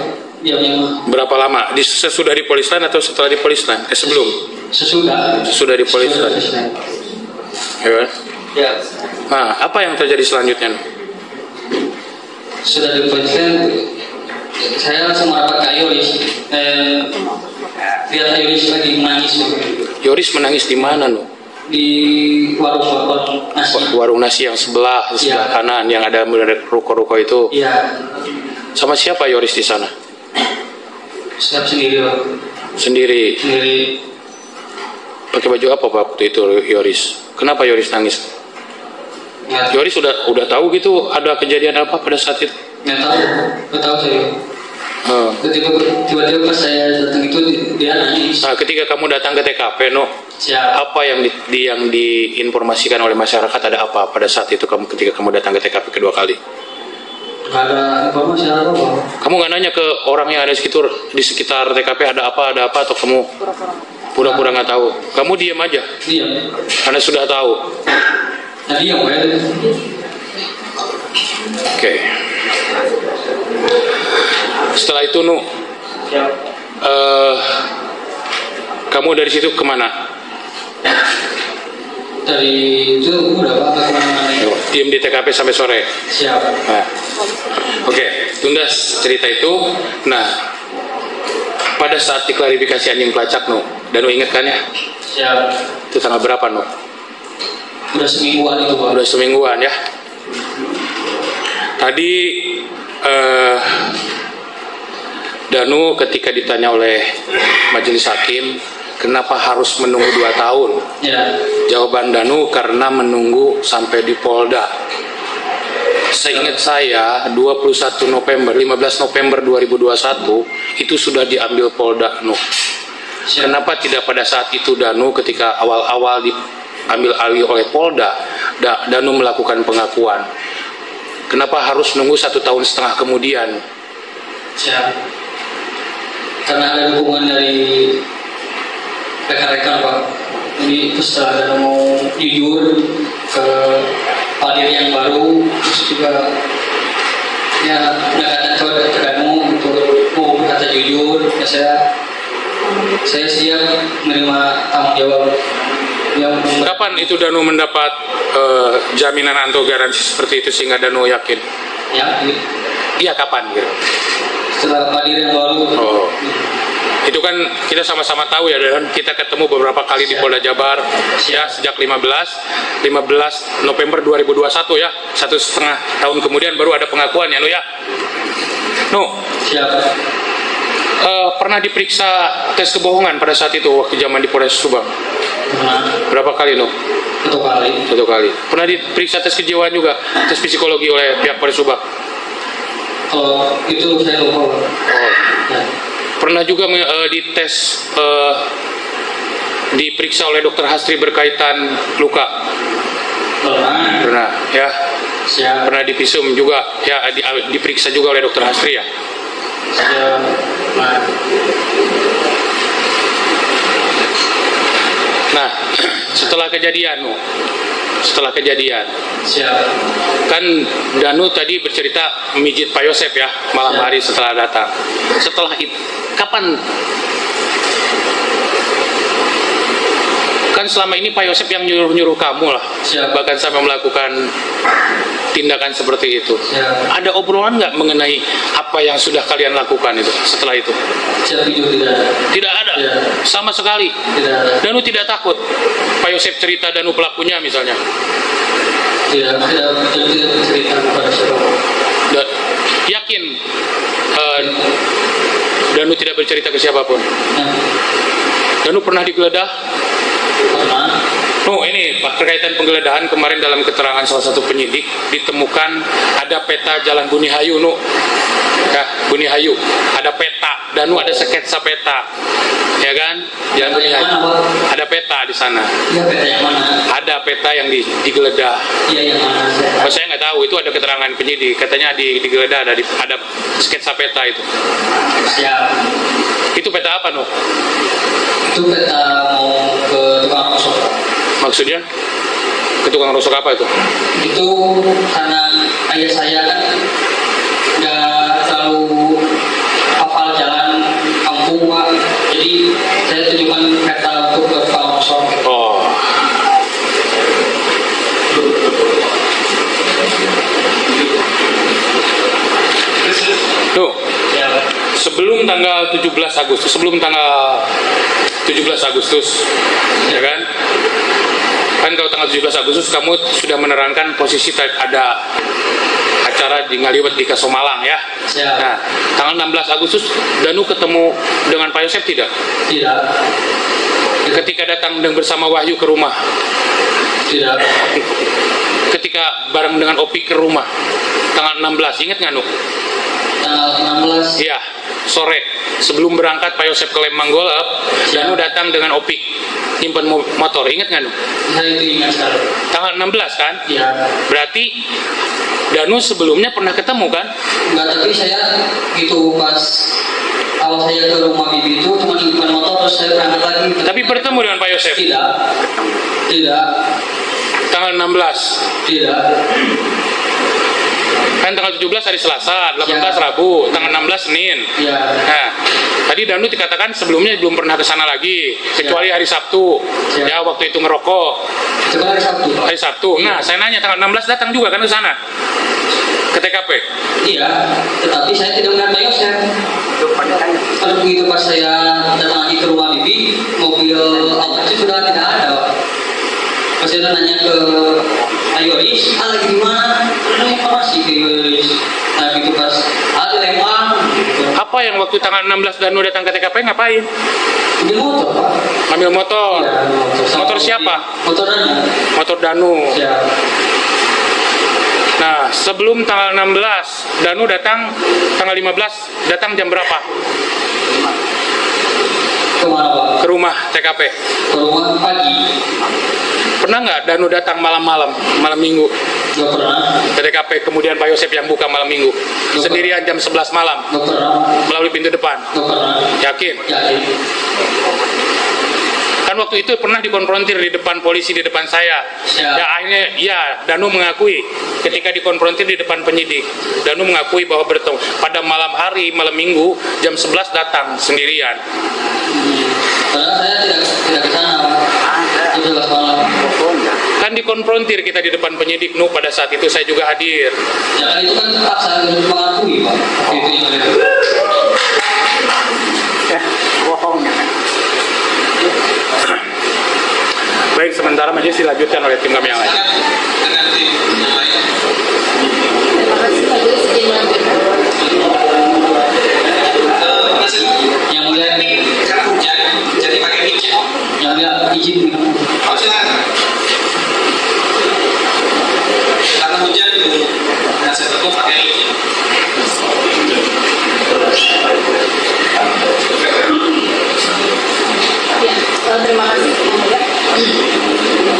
Diamnya. Berapa lama? Sesudah di polisi lain atau setelah di polisi lain? Sebelum? Sesudah. Sesudah di polisi lain. Ya kan? Ya. Nah, apa yang terjadi selanjutnya? Sudah di polisian, saya langsung merapat ke Ayoris. Lihat Ayoris lagi menangis. Yoris menangis di mana, no? Di warung nasi. Warung nasi yang sebelah Ya. kanan yang ada ruko-ruko itu. Iya. Sama siapa Yoris di sana? Siap sendiri, Pak. Sendiri. Sendiri. Pakai baju apa Pak waktu itu Yoris? Kenapa Yoris nangis? Nggak Yoris udah tahu gitu ada kejadian apa pada saat itu? nggak tahu. Nggak tahu saya. Tiba-tiba pas saya datang itu dia nangis. Nah, ketika kamu datang ke TKP, no, Siap. apa yang diinformasikan oleh masyarakat, ada apa pada saat itu ketika kamu datang ke TKP kedua kali? Nggak ada informasi apa, Pak. Kamu nggak nanya ke orang yang ada di sekitar TKP ada apa atau kamu pura-pura nggak tahu? Kamu diam aja, Diam. karena sudah tahu. Nah, diam, Pak. Oke. Setelah itu, Nu, Siap. kamu dari situ kemana? Dari itu udah, Pak, ke kemana-mana. Diam di TKP sampai sore. Siap. Nah, oke, tuntas cerita itu. Nah, pada saat diklarifikasi anjing pelacak, Nu, Danu ingat kan ya? Siap. Itu tanggal berapa, Nu? Udah semingguan itu, Pak. Udah semingguan ya. Tadi Danu ketika ditanya oleh majelis hakim, kenapa harus menunggu 2 tahun? Ya. Jawaban Danu karena menunggu sampai di Polda. Seingat saya 15 November 2021 itu sudah diambil Polda, Nu. Siap. Kenapa tidak pada saat itu Danu ketika awal-awal diambil alih oleh Polda, Danu melakukan pengakuan? Kenapa harus nunggu 1,5 tahun kemudian? Siap. Karena ada dukungan dari rekan-rekan, Pak. Jadi setelah ada mau jujur ke Padir yang baru, terus juga ya pendekatan ke Danu untuk mau berkata jujur, ya saya siap menerima tanggung jawab. Kapan itu Danu mendapat jaminan atau garansi seperti itu sehingga Danu yakin? Ya, Iya, kapan gitu? setelah Padir yang baru. Oh. Itu kan kita sama-sama tahu ya, dan kita ketemu beberapa kali di Polda Jabar ya sejak 15 November 2021 ya, 1,5 tahun kemudian baru ada pengakuan ya, Nu ya. Nu, Siap. pernah diperiksa tes kebohongan pada saat itu waktu zaman di Polres Subang? Pernah. Berapa kali, No? 1 kali. 1 kali. Pernah diperiksa tes kejiwaan juga, tes psikologi oleh pihak Polres Subang? Kalau itu saya lupa, Pak. Oh. Ya. Pernah juga dites, diperiksa oleh dokter Hastri berkaitan luka? Pernah, ya. Siap. Pernah divisum juga, ya, diperiksa juga oleh dokter Hastri, ya. Siap. Nah, setelah kejadian, No, setelah kejadian, Siap. kan Danu tadi bercerita memijit Pak Yosep, ya, malam hari setelah datang. Setelah itu, kapan? Kan selama ini Pak Yosep yang nyuruh-nyuruh kamu lah, Siap. bahkan sampai melakukan tindakan seperti itu. Siap. Ada obrolan nggak mengenai apa yang sudah kalian lakukan itu setelah itu? Siap itu tidak. Tidak ada, Ya. sama sekali. Tidak ada. Danu tidak takut Pak Yosep cerita Danu pelakunya misalnya? Tidak bercerita kepada siapa. Yakin Danu tidak bercerita ke siapapun? Nah, Danu pernah digeledah? pernah. Oh, ini Pak, terkaitan penggeledahan kemarin dalam keterangan salah satu penyidik ditemukan ada peta Jalan Buni Hayu, Nu. Ya, Buni Hayu. Ada peta, Danu ada sketsa peta. Ya kan? Jalan Buni Hayu. Ada peta di sana. Iya, peta yang mana? Ada peta yang digeledah. Iya, yang mana? Oh, saya nggak tahu, itu ada keterangan penyidik. Katanya digeledah ada sketsa peta itu. Siap. Itu peta apa, Nu? Itu peta mau ke tukang rusuk. Maksudnya? Ke tukang rusuk apa itu? Itu karena ayah saya kan nggak terlalu hafal jalan kampung, Pak. Jadi saya tunjukkan peta untuk ke tukang rusuk. Oh. Tuh, Ya, Pak. sebelum tanggal 17 Agustus, ya kan? Kan kalau tanggal 17 Agustus kamu sudah menerangkan posisi ada acara di Ngaliwet di Kasomalang, ya. Siap. Nah, tanggal 16 Agustus Danu ketemu dengan Pak Yosep tidak? Tidak. Ketika datang dan bersama Wahyu ke rumah, Tidak. ketika bareng dengan Opi ke rumah, tanggal 16, ingat nggak, Nu? Tanggal 16. Iya, sore sebelum berangkat Pak Yosep ke Lembang Golep, Danu datang dengan Opi nyimpen motor, ingat nggak, Nu? Saya itu ingat sekali. Tanggal 16 kan? Ya. Berarti Danu sebelumnya pernah ketemu kan? Enggak, tapi saya gitu pas awal saya ke rumah bibi itu cuma nyimpan motor terus saya berangkat lagi. Tapi bertemu dengan Pak Yosep? Tidak. Tidak. Tanggal 16 Tidak. kan tanggal 17 hari Selasa, 18 Rabu, tanggal 16 Senin. Ya. Nah, tadi Danu dikatakan sebelumnya belum pernah ke sana lagi, kecuali hari Sabtu. Siap. Ya, waktu itu ngerokok. Itu kan hari Sabtu, Pak. Hari Sabtu. Nah, saya nanya tanggal 16 datang juga kan ke sana? Ke TKP? Iya, tetapi saya tidak melihat Pak Yosep. Pada begitu pas saya datang lagi ke rumah bibi, mobil Apache sudah tidak ada, Pak. Pas saya nanya ke Ayoris, lagi di mana? Ada informasi ke Ayoris. Nah, begitu pas di Lembang. Gitu. Apa yang waktu tanggal 16 Danu datang ke TKP ngapain? Di motor, Pak. Ngambil motor. Ya, Motor siapa? Motor Danu. Motor Danu. Siap. Nah, sebelum tanggal 16 Danu datang, tanggal 15 datang jam berapa? Kemana, Pak? Ke rumah TKP. Ke rumah pagi. Pernah nggak Danu datang malam-malam, malam minggu Gak pernah. ke TKP, kemudian Pak Yosep yang buka malam minggu sendirian jam 11 malam Gak pernah. melalui pintu depan? Gak pernah. Yakin? Yakin. Kan waktu itu pernah dikonfrontir di depan polisi, di depan saya. Ya. Ya, akhirnya ya Danu mengakui ketika dikonfrontir di depan penyidik. Danu mengakui bahwa bertemu pada malam hari, malam minggu jam 11 datang sendirian. Padahal saya tidak ke sana, Pak. Itu 11 malam. Kan dikonfrontir kita di depan penyidik, Nu, pada saat itu saya juga hadir. Ya kan itu kan terpaksa harus mengakui, Pak. Itu yang ada. Baik, sementara majelis dilanjutkan oleh tim kami yang lain. Dengan tim yang lain. Terima kasih majelis izin lanjut. Yang mulia izin. Oh, silakan. Karena hujan itu saya tentu pakai izin. Ya, terima kasih.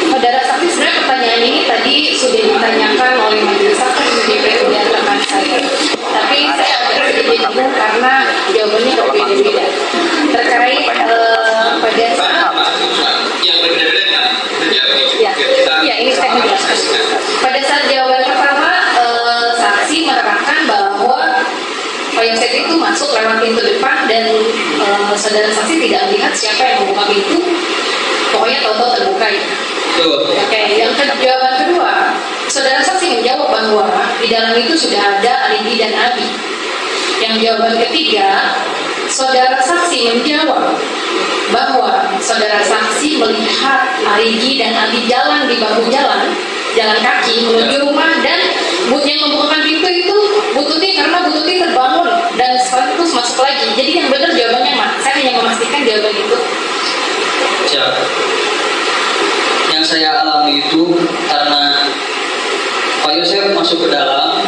Saudara saksi, sebenarnya pertanyaan ini tadi sudah ditanyakan oleh majelis hakim di rekan saya. Tapi saya agak sedikit bingung karena jawabannya berbeda-beda. Terkait pada saat yang berbeda-beda ya ini saya menjelaskan. Pada saat jawaban pertama, saksi menerangkan bahwa Pak Yosef itu masuk lewat pintu depan dan saudara saksi tidak melihat siapa yang membuka pintu. Pokoknya tahu-tahu terbuka ya. Oke, yang jawaban kedua, saudara saksi menjawab bahwa di dalam itu sudah ada Arigi dan Abi. Yang jawaban ketiga, saudara saksi menjawab bahwa saudara saksi melihat Arigi dan Abi jalan di bahu jalan kaki menuju rumah, dan yang membukakan pintu itu Bu Tuti karena Bu Tuti terbangun dan sekaligus masuk lagi. Jadi yang benar jawabannya saya hanya memastikan jawaban itu. Siap. Yang saya alami itu karena Pak Yosef masuk ke dalam,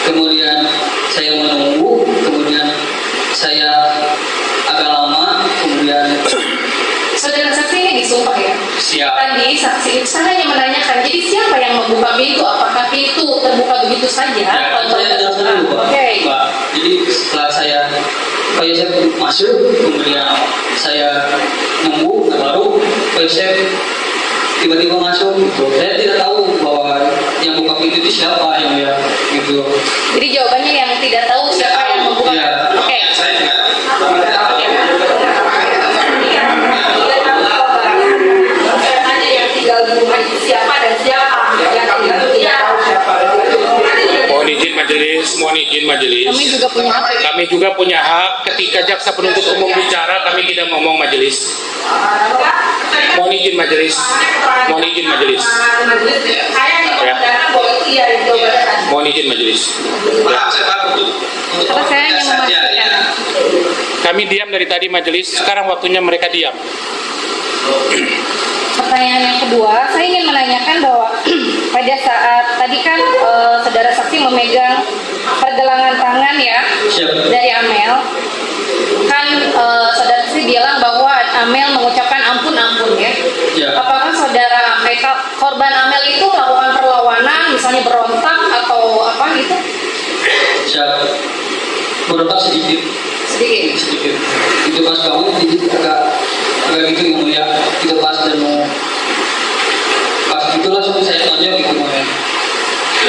kemudian saya menunggu, kemudian saya agak lama, kemudian saudara saksi ini disumpah ya. siap. Tadi saksi itu saya hanya menanyakan, jadi siapa yang membuka pintu? Apakah pintu terbuka begitu saja? Ya, saya jelaskan dulu, Pak. Oke. Pak. Jadi setelah Pak Yosef masuk, kemudian saya nunggu, baru Pak Yosef tiba-tiba masuk. Gitu. Saya tidak tahu bahwa yang buka pintu itu siapa yang ya gitu. Jadi jawabannya yang tidak tahu siapa yang membuka. Ya. Oke. Saya enggak. Hanya yang tinggal di rumah itu siapa dan siapa yang tinggal itu tidak tahu siapa. Mohon izin majelis. Kami juga punya hak. Ketika jaksa penuntut umum bicara, kami tidak ngomong majelis. Mohon izin majelis. Saya yang mengatakan bahwa itu ya jawabannya. Mohon izin majelis. Maaf, saya takut. Karena saya hanya memastikan. Kami diam dari tadi majelis. Sekarang waktunya mereka diam. Pertanyaan yang kedua, saya ingin menanyakan bahwa pada saat tadi kan saudara saksi memegang pergelangan tangan ya dari Amel, kan saudara saksi bilang bahwa Amel mengucapkan ampun ya. Apakah saudara korban Amel itu melakukan perlawanan, misalnya berontak atau apa gitu? Siap. Berontak sedikit. Itu pas bangun jadi agak gitu yang mulia. Itu pas dan mau pas itu langsung saya tonjok gitu mulia.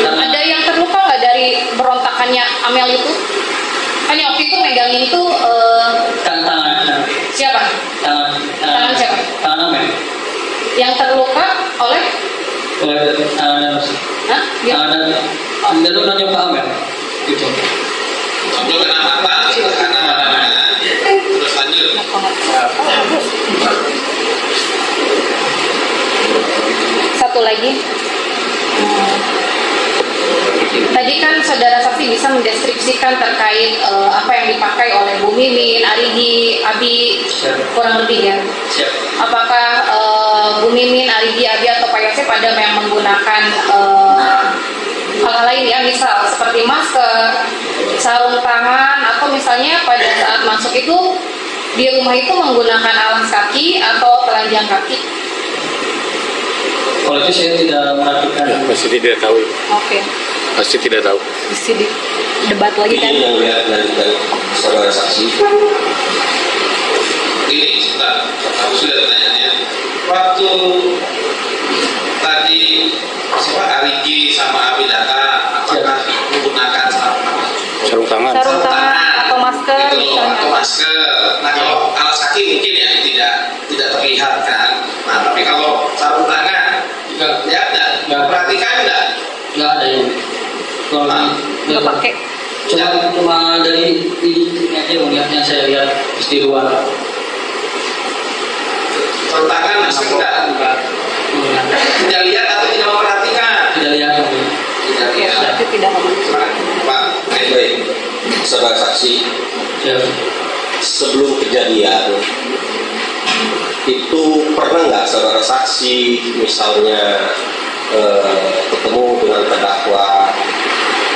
Ada yang terluka nggak dari berontakannya Amel itu? Kan yang waktu itu megangin itu tangan. siapa? Tangan siapa? Tangan Amel. Yang terluka oleh? Tangan Hah? Tangan dan nanya Pak Amel gitu. Belum kena mata, terus lanjut. Satu lagi. Tadi kan saudara saksi bisa mendeskripsikan terkait apa yang dipakai oleh Bu Mimin, Arigi, Abi, kurang lebih ya. Apakah Bu Mimin, Arigi, Abi atau Pak Yosef ada yang menggunakan hal lain ya, misal seperti masker, sarung tangan, atau misalnya pada saat masuk itu di rumah itu menggunakan alas kaki atau telanjang kaki? Kalau itu saya tidak memperhatikan. Pasti tidak tahu. Oke. Pasti tidak tahu. Mesti debat lagi kan? Ini yang lihat dari saudara saksi. Ini sebentar, aku sudah tanya. Waktu tadi siapa Arigi sama Abi datang, apakah menggunakan Sarung tangan atau masker gitu, atau masker? Nah kalau alas kaki mungkin ya tidak terlihat kan. Nah tapi kalau sarung tangan ya ada. Perhatikan enggak? Nggak ada yang nggak pakai. Cuma dari ini aja yang saya lihat di luar. Sarung tangan masker enggak? Tidak lihat atau tidak memperhatikan? Tidak lihat. Tidak lihat. Berarti tidak Pak, Baik, saudara saksi. Ya. Sebelum kejadian itu pernah nggak saudara saksi misalnya ketemu dengan terdakwa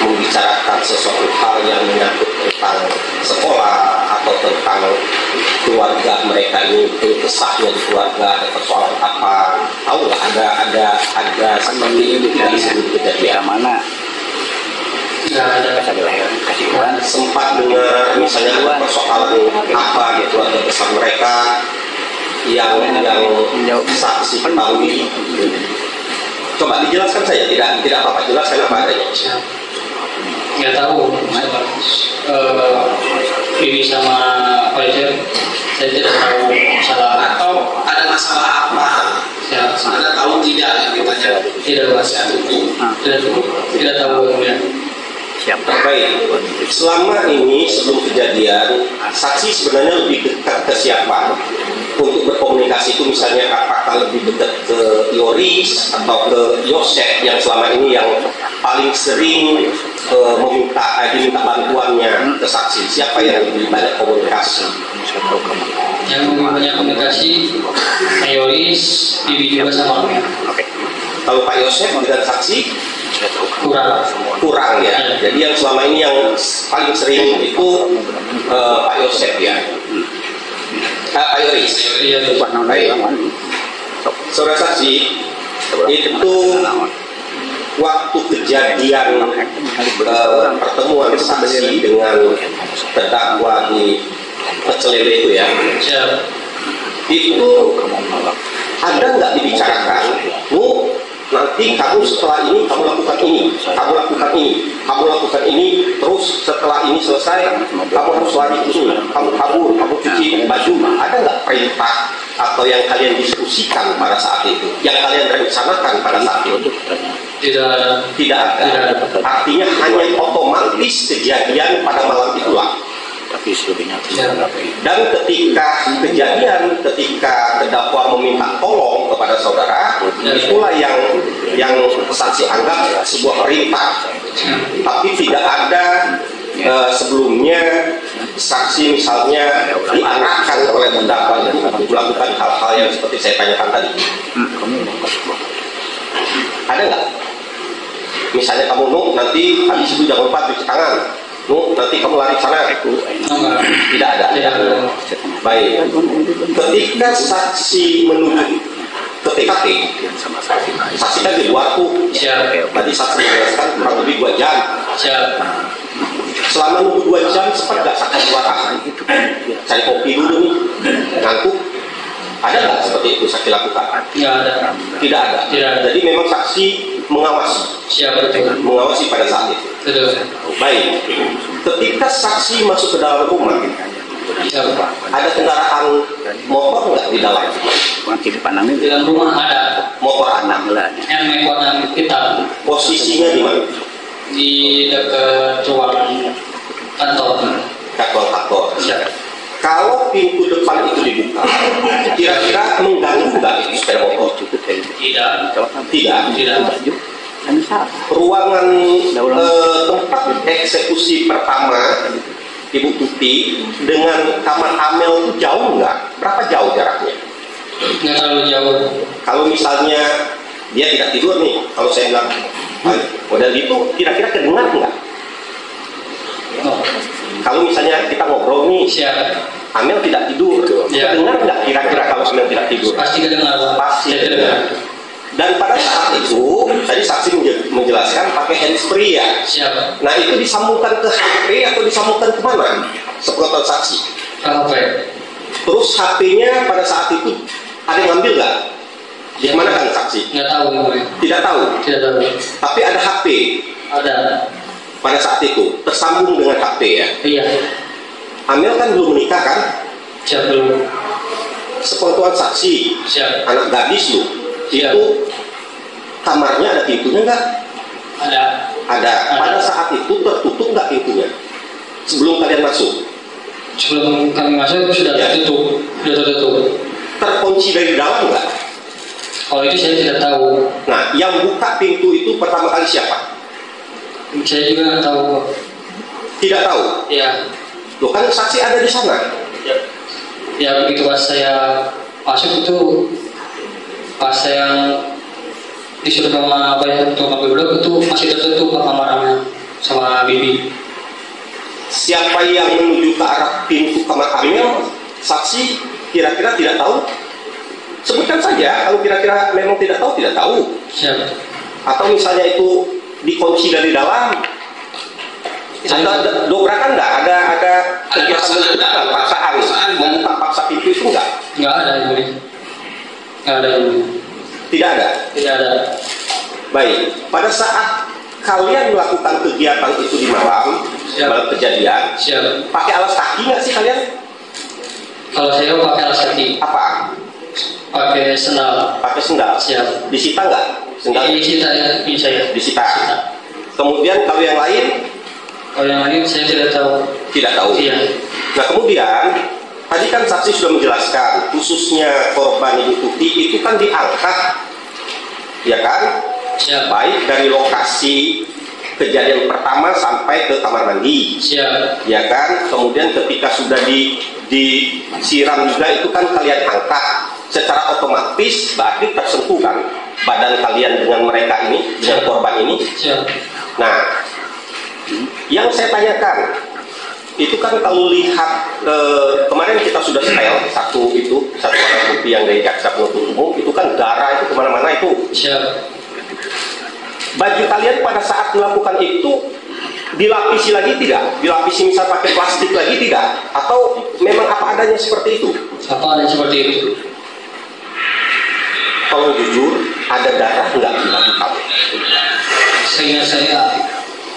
membicarakan sesuatu hal yang menyangkut tentang sekolah atau tentang keluarga mereka ini, kesahnya di keluarga, ada persoalan apa, tahu nggak ada seperti itu tidak disebut kejadian mana? Sempat dengar misalnya persoalan apa di keluarga besar mereka yang saksi ketahui. Coba dijelaskan saja, tidak apa-apa, jelaskan apa adanya. Nggak tahu, ini sama Faisal, saya tidak tahu masalah Atau ada masalah apa? ya, Anda tahu tidak yang ditanya? tidak Penasihat hukum. tidak tahu ya. Baik, selama ini sebelum kejadian, saksi sebenarnya lebih dekat ke siapa? Untuk berkomunikasi itu misalnya apakah lebih dekat ke Yoris atau ke Yosef yang selama ini yang paling sering diminta bantuannya ke saksi? Siapa yang lebih banyak komunikasi? Yang banyak komunikasi Yoris, Bibi juga sama Amir. Kalau Pak Yosef dengan saksi kurang ya. Jadi yang selama ini yang paling sering itu Pak Yosef ya. Pak Yoris. Baik. Saudara saksi, itu waktu kejadian pertemuan saksi dengan terdakwa di Pecel Lele itu ya, itu ada nggak dibicarakan? Nanti kamu setelah ini kamu lakukan ini, kamu lakukan ini, kamu lakukan ini, terus setelah ini selesai kamu harus lari ke sini, kamu kabur, kamu cuci baju. Ada nggak perintah atau yang kalian diskusikan pada saat itu, yang kalian rencanakan pada saat itu? Tidak ada. Artinya hanya otomatis kejadian pada malam itulah. Dan ketika kejadian, ketika terdakwa meminta tolong kepada saudara, itulah yang saksi anggap sebuah perintah. Tapi tidak ada sebelumnya saksi misalnya diarahkan oleh terdakwa untuk melakukan hal-hal yang seperti saya tanyakan tadi. Ada nggak? Misalnya kamu nanti habis itu jangan lupa cuci tangan. Nanti kamu lari sana. Tidak ada. Baik. Ketika saksi menuju ke TKP, saksi kan di luar tuh. Tadi saksi menjelaskan kurang lebih 2 jam. Selama nunggu 2 jam sempat nggak saksi keluar? Cari kopi dulu nih, ngantuk. Ada nggak seperti itu saksi lakukan? Tidak ada. Jadi memang saksi mengawasi. Mengawasi pada saat itu. Baik. Ketika saksi masuk ke dalam rumah, ada kendaraan motor nggak di dalam? Di dalam rumah ada motor anak. yang warna hitam. Posisinya di mana? Di dekat ruang kantor. Kantor. Kalau pintu depan itu dibuka, kira-kira mengganggu nggak itu sepeda motor? Tidak. Ruangan tempat eksekusi pertama Ibu Tuti dengan kamar Amel itu jauh nggak? Berapa jauh jaraknya? Nggak terlalu jauh. Kalau misalnya dia tidak tidur nih, kalau saya bilang, model itu kira-kira kedengar nggak? Kalau misalnya kita ngobrol nih, Amel tidak tidur, kedengar nggak kira-kira kalau Amel tidak tidur? Pasti kedengar. Pasti kedengar. Dan pada saat itu, tadi saksi menjelaskan pakai handsfree ya. Nah itu disambungkan ke HP atau disambungkan ke mana? Sepengetahuan saksi. HP. Terus HP-nya pada saat itu ada yang ngambil nggak? Di mana kan saksi? Nggak tahu. Tidak tahu. Tapi ada HP. Ada. Pada saat itu tersambung dengan HP ya. Iya. Amel kan belum menikah kan? Belum. Sepengetahuan saksi. Anak gadis lu. Itu kamarnya ada pintunya nggak? Ada. Pada saat itu tertutup nggak pintunya? Sebelum kalian masuk? Sebelum kami masuk itu sudah tertutup. Terkunci dari dalam nggak? Kalau itu saya tidak tahu. Nah, yang buka pintu itu pertama kali siapa? Saya juga nggak tahu. Tidak tahu? Ya. Loh kan saksi ada di sana? Ya begitu pas saya masuk itu pas yang disuruh sama apa ya untuk ngambil blok itu masih tertutup kamarnya sama bibi. Siapa yang menuju ke arah pintu kamar Amel, saksi kira-kira tidak tahu? Sebutkan saja kalau kira-kira memang tidak tahu, tidak tahu. Siap. Atau misalnya itu dikunci dari dalam, ada dobrakan enggak? Ada kegiatan paksaan, membuka paksa pintu itu enggak? Enggak ada yang mulia. Enggak ada yang mulia. Tidak ada? Tidak ada. Baik, pada saat kalian melakukan kegiatan itu di malam, malam kejadian, pakai alas kaki nggak sih kalian? Kalau saya pakai alas kaki. Apa? Pakai sendal. Pakai sendal. Siap. Disita nggak? Sendal? Disita ya, saya. Disita. Kemudian kalau yang lain? Kalau yang lain saya tidak tahu. Tidak tahu. Iya. Nah kemudian tadi kan saksi sudah menjelaskan, khususnya korban Ibu Tuti itu kan diangkat, ya kan? Siap. Baik dari lokasi kejadian pertama sampai ke kamar mandi. Siap. Ya kan? Kemudian ketika sudah disiram juga itu kan kalian angkat. Secara otomatis berarti tersentuh kan badan kalian dengan mereka ini, dengan korban ini. Siap. Nah, yang saya tanyakan itu kan kalau lihat kemarin kita sudah style satu barang bukti yang dari jaksa penuntut umum itu kan darah itu kemana-mana itu. Siap. Baju kalian pada saat melakukan itu dilapisi lagi tidak? Dilapisi misal pakai plastik lagi tidak? Atau memang apa adanya seperti itu? Apa adanya seperti itu? Kalau jujur, ada darah nggak di baju kamu? Sehingga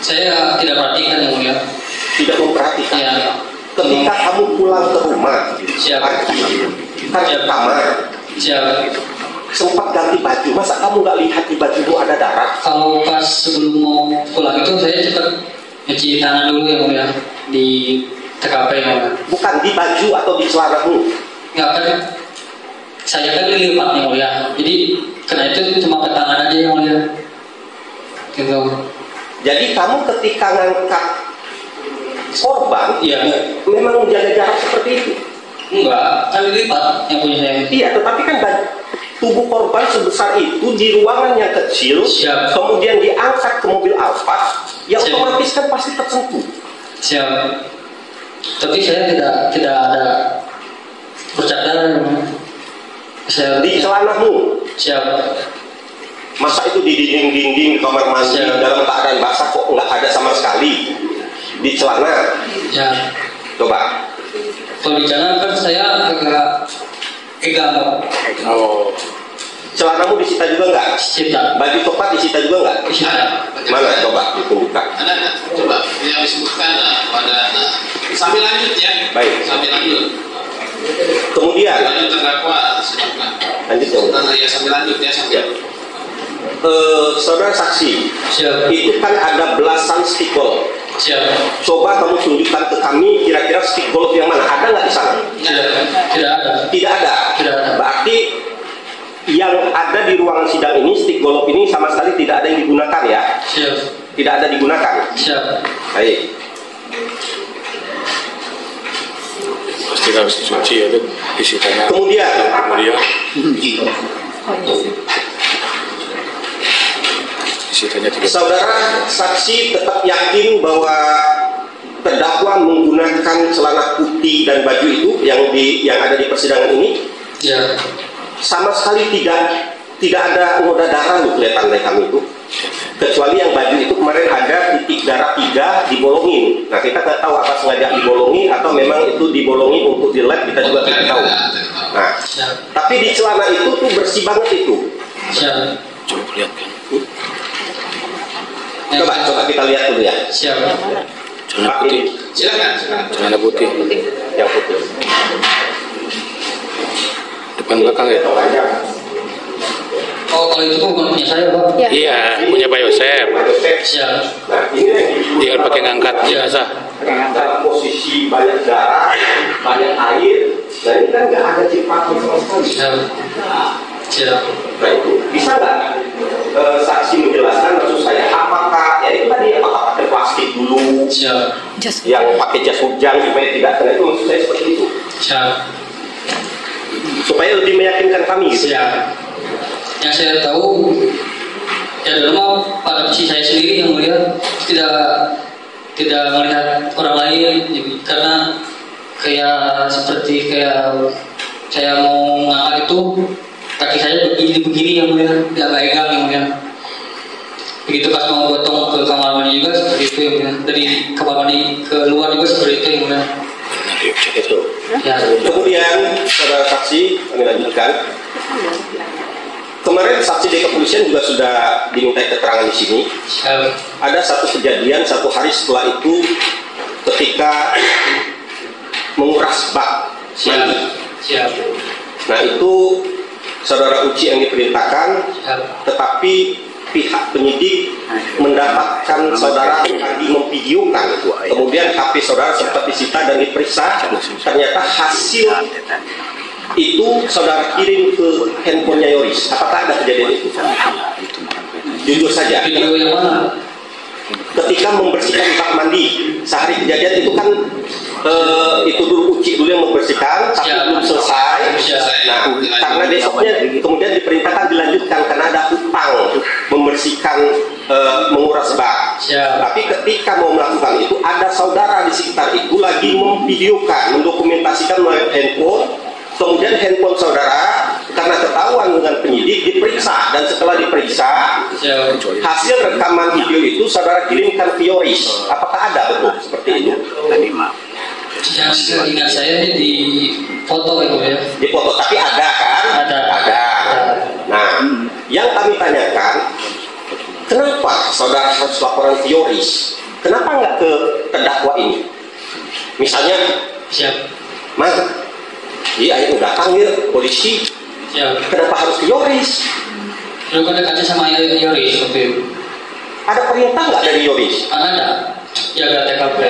saya tidak perhatikan yang mulia. Tidak memperhatikan. Ya. Ketika kamu pulang ke rumah, kan kamar, sempat ganti baju, masa kamu nggak lihat di bajumu ada darah? Kalau pas sebelum mau pulang itu saya cepat cuci tangan dulu yang mulia di TKP yang mulia. Bukan di baju atau di celanamu? Nggak kan, saya kan dilipat yang mulia, jadi kena itu cuma ke tangan aja yang mulia. Gitu. Jadi kamu ketika ngangkat korban, iya, memang menjaga jarak seperti itu? Enggak, kan dilipat yang punya saya. Iya, tetapi kan tubuh korban sebesar itu di ruangan yang kecil, siap, kemudian diangkat ke mobil Alphard, ya siap, otomatis kan pasti tersentuh. Siap. Tapi saya tidak ada bercak darah. Saya di celanamu. Siap. Masa itu di dinding-dinding kamar mandi dalam keadaan basah kok nggak ada sama sekali di celana? Ya. Coba. Kalau di celana kan saya agak pegang. Oh. Celanamu disita juga nggak? Disita. Baju coklat disita juga nggak? Disita. Mana? Coba ditunjukkan. Ada. Coba yang disebutkan pada. Sambil lanjut ya. Baik. Sambil lanjut. Kemudian. Lanjut terdakwa. Silakan. Lanjut ya. Ya sambil lanjut ya sambil. Saudara saksi, siap, itu kan ada belasan stick golf. Siap. Coba kamu tunjukkan ke kami kira-kira stick golf yang mana, ada nggak di sana? Tidak ada. Tidak ada. Tidak ada. Berarti yang ada di ruangan sidang ini stick golf ini sama sekali tidak ada yang digunakan ya? Siap. Tidak ada digunakan. Siap. Baik. Pasti harus dicuci ya, disitanya. Kemudian. Saudara saksi tetap yakin bahwa terdakwa menggunakan celana putih dan baju itu yang ada di persidangan ini? Ya. Sama sekali tidak ada noda darah loh kelihatan dari kami itu. Kecuali yang baju itu kemarin ada titik darah 3 dibolongin. Nah kita nggak tahu apa sengaja dibolongi atau memang itu dibolongi untuk di lab, kita juga tidak tahu. Nah, tapi di celana itu tuh bersih banget itu. Siap. Coba lihat kan. Coba kita lihat dulu ya. Siap. Celana putih. Silakan. Celana putih. Yang putih. Depan belakang ya. Oh, kalau itu bukan punya saya, Pak. Ya. Iya, punya Pak Yosep. Siap. Nah, ini Tinggal pakai ngangkat biasa. dalam posisi banyak darah, banyak air. Nah ini kan nggak ada ciptaan sama sekali. Siap. Siap. Nah itu bisa nggak saksi menjelaskan maksud saya apakah ya itu tadi apakah pakai plastik dulu? Siap. Yang pakai jas hujan supaya tidak kena itu maksud saya seperti itu. Siap. supaya lebih meyakinkan kami gitu. Ya. Yang saya tahu ya dalam pada posisi saya sendiri yang mulia tidak melihat orang lain karena kayak seperti saya mau ngangkat itu kaki saya begini yang mulia tidak pegang yang mulia. Begitu pas mau gotong ke kamar mandi juga seperti itu yang mulia. Dari kamar mandi ke luar juga seperti itu yang mulia. Itu. Ya. Kemudian saudara saksi kami lanjutkan. Kemarin saksi dari kepolisian juga sudah diminta keterangan di sini. Ada satu kejadian satu hari setelah itu ketika menguras bak mandi. Nah itu saudara Uci yang diperintahkan, tetapi pihak penyidik mendapatkan saudara lagi memvideokan. Kemudian HP saudara sempat disita dan diperiksa. Ternyata hasil itu saudara kirim ke handphonenya Yoris. Apakah ada kejadian itu? Jujur saja. Video yang mana? Ketika membersihkan bak mandi sehari kejadian itu kan itu dulu Uci dulu yang membersihkan tapi belum selesai. Nah karena besoknya kemudian diperintahkan dilanjutkan karena ada utang membersihkan menguras bak. Tapi ketika mau melakukan itu ada saudara di sekitar itu lagi memvideokan, mendokumentasikan melalui handphone. Kemudian handphone saudara karena ketahuan dengan penyidik diperiksa dan setelah diperiksa hasil rekaman video itu saudara kirimkan ke Yoris. Apakah ada betul seperti itu? Yang seingat saya di foto itu ya. Di foto tapi ada kan? Ada. Nah, yang kami tanyakan, kenapa saudara harus laporan ke Yoris? Kenapa nggak ke terdakwa ini? Misalnya, Mas, iya itu datang ya polisi. Kenapa harus ke Yoris? Lu kan dekatnya sama Yoris waktu itu. Ada perintah nggak dari Yoris? Kan ada. Jaga TKP.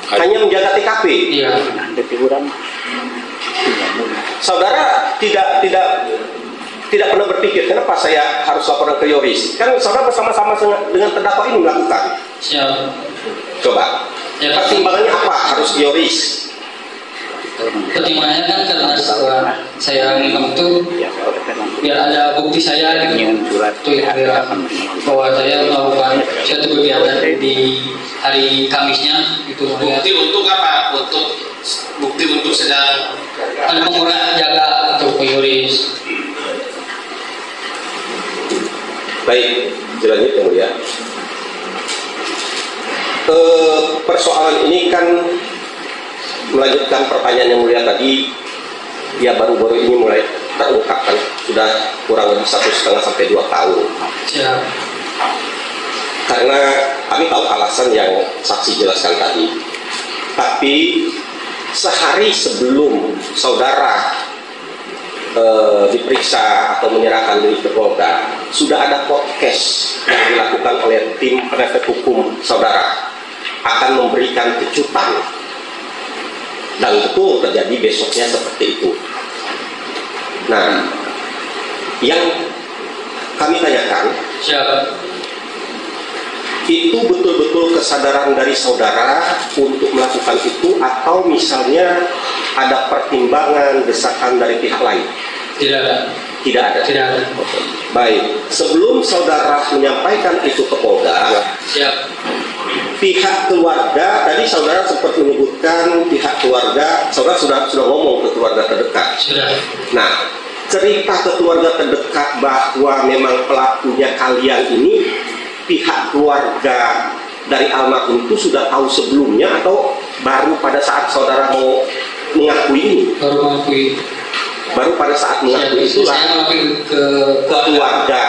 Hanya menjaga TKP. Iya. Saudara tidak pernah berpikir kenapa saya harus laporan ke Yoris? Kan saudara bersama-sama dengan terdakwa ini melakukan. Siap. Coba. Pertimbangannya apa harus ke Yoris? Pertimbangannya kan karena saya ngomong itu biar ada bukti saya gitu bahwa saya melakukan suatu kegiatan di hari Kamisnya itu. Bukti untuk apa? Bukti untuk sedang ada pengurangan jaga untuk Yoris. Baik, jalannya kemudian. Persoalan ini kan melanjutkan pertanyaan yang mulia tadi, ya baru-baru ini mulai terungkapkan, sudah kurang lebih 1,5 sampai 2 tahun. Ya. Karena kami tahu alasan yang saksi jelaskan tadi, tapi sehari sebelum saudara diperiksa atau menyerahkan diri ke Polda, sudah ada podcast yang dilakukan oleh tim penasihat hukum saudara akan memberikan kejutan. Dan betul terjadi besoknya seperti itu. Nah, yang kami tanyakan, itu betul-betul kesadaran dari saudara untuk melakukan itu atau misalnya ada pertimbangan desakan dari pihak lain? Tidak ada. Tidak ada. Tidak ada. Baik, sebelum saudara menyampaikan itu ke Polda, pihak keluarga, tadi saudara sempat menyebutkan pihak keluarga, saudara sudah ngomong ke keluarga terdekat. Sudah. Nah, cerita ke keluarga terdekat bahwa memang pelakunya kalian ini, pihak keluarga dari almarhum itu sudah tahu sebelumnya atau baru pada saat saudara mau mengakui ini? Baru mengakui. Baru pada saat mengakui itulah saya mengakui ke keluarga.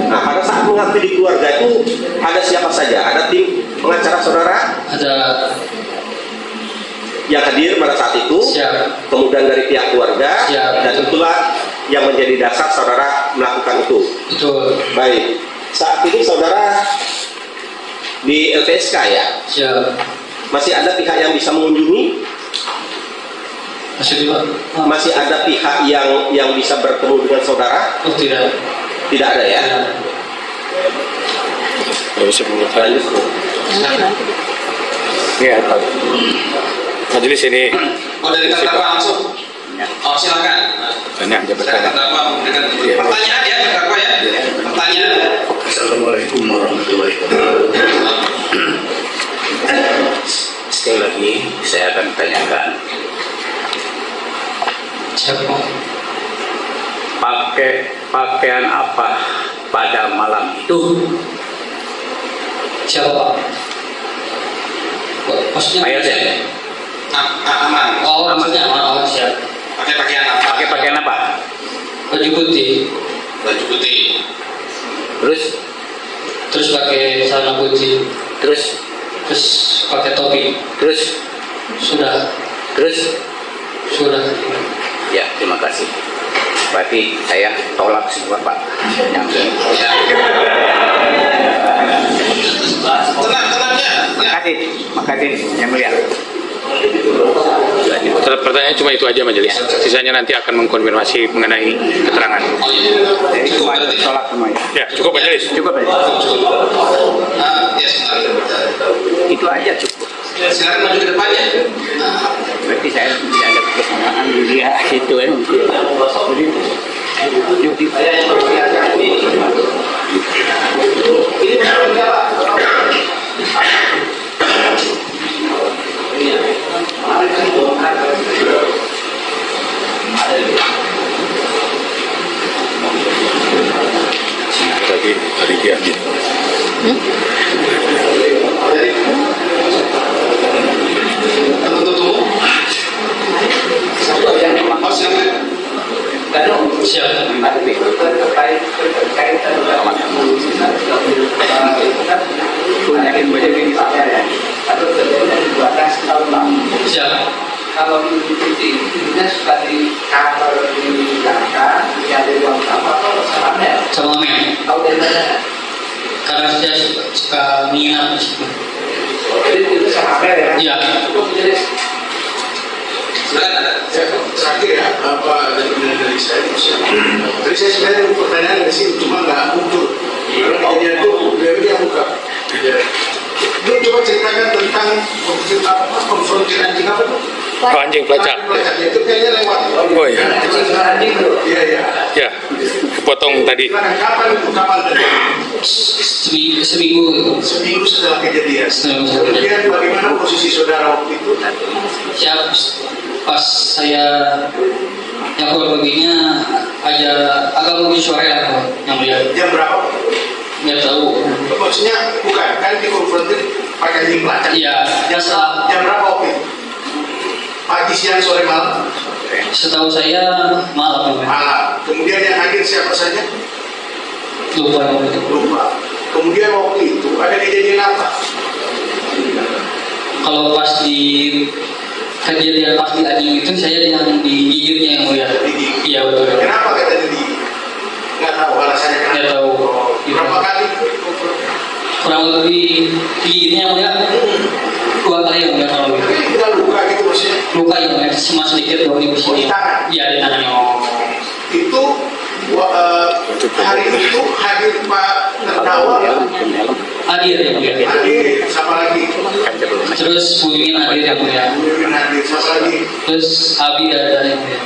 Nah, pada saat mengakui di keluarga itu ada siapa saja? Ada tim pengacara saudara? Ada yang hadir pada saat itu. Siap. Kemudian dari pihak keluarga. Siap. Dan itulah yang menjadi dasar saudara melakukan itu. Betul. Baik. Saat ini saudara di LPSK ya? Siap. Masih ada pihak yang bisa mengunjungi? Masih ada pihak yang bisa bertemu dengan saudara? Oh, tidak. Tidak ada ya? Lanjut. Iya, majelis ini. Oh, dari terdakwa langsung? Oh, silakan. Banyak aja bertanya. Pertanyaan ya, berapa ya? Pertanyaan. Assalamualaikum warahmatullahi wabarakatuh. Sekali lagi saya akan tanyakan, Siapa? pakaian apa pada malam itu? Siapa Pak? Maksudnya? Ayo saya. Aman. Oh, maksudnya aman. Oh, siap. Pakai pakaian apa? Pakai pakaian apa? Baju putih. Baju putih. Terus pakai celana putih. Terus Pakai topi. Sudah. Ya, terima kasih. Berarti saya tolak semua Pak. Tenang ya. Makasih yang mulia. Pertanyaan cuma itu aja majelis. Sisanya nanti akan mengkonfirmasi mengenai keterangan. Jadi semua tolak semuanya. Ya, cukup majelis. Cukup ya. Ya, silakan. Itu aja cukup. Silakan maju ke depannya. Berarti saya tidak ada kesamaan dia itu kan. Tadi hari kiamat. Kalau ibunya suka di kamar di belakang, yang di ruang tamu atau sama men? Tahu dari mana? Karena saya suka menginap di situ. Jadi itu sama ya? Iya. Sakit ya, apa dari saya itu. Jadi saya sebenarnya pertanyaan dari sini cuma nggak muncul. Karena kejadian itu dari yang buka. Lu coba ceritakan tentang konfrontir anjing apa tuh? Anjing pelacak. Itu kayaknya lewat. Oh iya. Iya. Ya, kepotong tadi. Kapan tadi? Seminggu setelah kejadian. Kemudian bagaimana posisi saudara waktu itu? Siap. Pas saya yang baginya agak lebih sore lah yang lihat. Jam berapa? Nggak tahu. Maksudnya bukan kan dikonfrontir pakai anjing pelacak? Iya. Jam berapa waktu itu? Pagi, siang, sore, malam? Setahu saya malam. Malam. Kemudian yang hadir siapa saja? Lupa. Kemudian waktu itu ada kejadian apa? Kalau pas di kejadian pas di anjing itu saya yang digigitnya yang mulia. Iya betul. Kenapa katanya digigit? Nggak tahu alasannya kenapa? Nggak tahu. Berapa kali? Kurang lebih digigitnya yang mulia 2 kali yang mulia kalau gitu. Udah luka gitu maksudnya? Luka yang mulia cuma sedikit doang di sini. Di tangan? Iya di tangannya. Itu hari itu hadir Pak terdakwa. Hadir yang mulia. Hadir, siapa lagi? Terus Buimin hadir yang mulia. Buimin hadir, siapa lagi? Terus Abi ada yang mulia.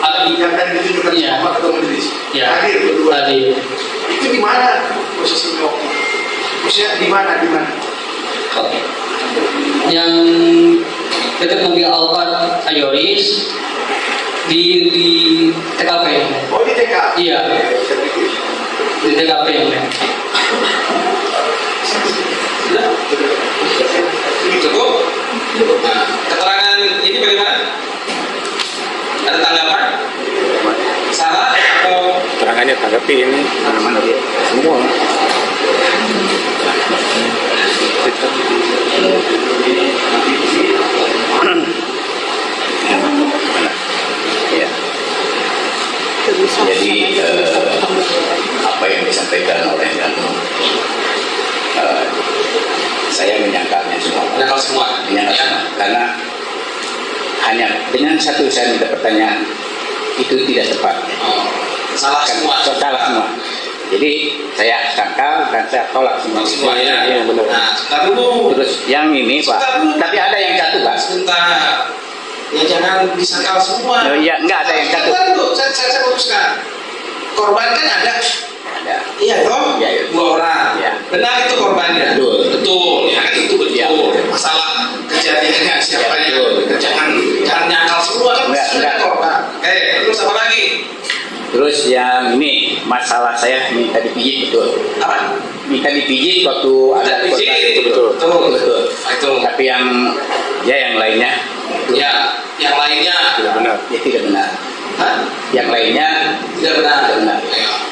Abi yang tadi ditunjukkan sama ketua majelis. Iya. Hadir berdua. Hadir. Itu di mana posisinya? Maksudnya di mana? Yang dekat mobil Alphard Ayoris di TKP. Oh di TKP? Iya. Di TKP ya. Ini cukup. Nah, keterangan ini bagaimana? Ada tanggapan? Salah atau? Keterangannya tanggapi ini mana dia? Semua. Ya. Jadi apa yang disampaikan oleh Danu, saya menyangkalnya semua. Menyangkal semua. Karena hanya dengan satu saya minta pertanyaan itu tidak tepat. Salah semua. Salah semua. Jadi saya sangkal dan saya tolak semua. Ya. Benar. Nah, sebentar dulu. Terus yang ini Pak, tapi ada yang satu Pak. Sebentar. ya jangan disangkal semua. Oh, iya, enggak ada yang satu. Saya luruskan. Korban kan ada. Ada. Iya toh, Ya, 2 orang. Ya. Benar itu korbannya. Betul. Ya kan itu betul. Ya. Masalah kejadiannya siapanya. Ya, Jangan nyangkal semua kan Enggak. korban. Terus apa lagi? Terus yang ini masalah saya minta dipijit betul. Apa? Minta dipijit waktu ada Pijit, itu betul. betul. Itu. Tapi yang lainnya Ya, yang lainnya Tidak benar. ya tidak benar. Hah? Yang lainnya Tidak benar. tidak benar.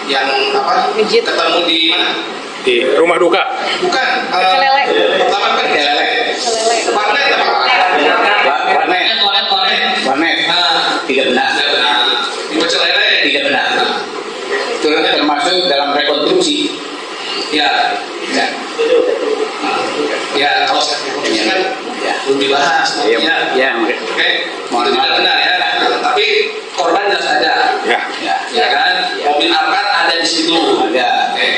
Yang apa? Pijit. Ketemu di mana? Di rumah duka. Bukan. Kelele. Pertama kan Kelele. Warnet apa? Warnet Nah, tidak benar. tidak benar. Di Pecel Lele. Tidak benar. Itu termasuk dalam rekonstruksi. Ya. Ya. Ya, kalau saya kan Ya. belum dibahas. Ya, Ya. ya, Oke. Mohon Itu tidak maaf. benar ya. Tapi korban jelas ada. Ya. ya, Ya kan? Mobil Alphard ada di situ. ada. Oke.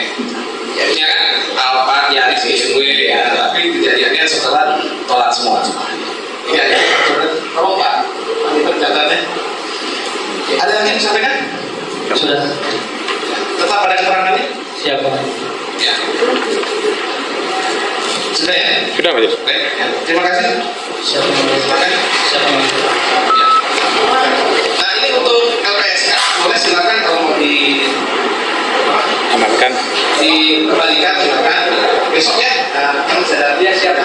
Ya kan? Alphard ya BMW ya. Tapi kejadiannya setelah tolak semua. Iya ya. Tolong Pak. Ini catatannya. Ada yang ingin disampaikan? Sudah. Tetap ada keterangannya? Siapa? Ya. Sudah ya? Sudah, Majelis. Baik. Ya. Terima kasih. Siapa? Silakan. Siapa? Ya. Nah ini untuk LPSK. Boleh silakan kalau mau Amankan. dikembalikan silakan. Besok ya. Kan saya dia siap.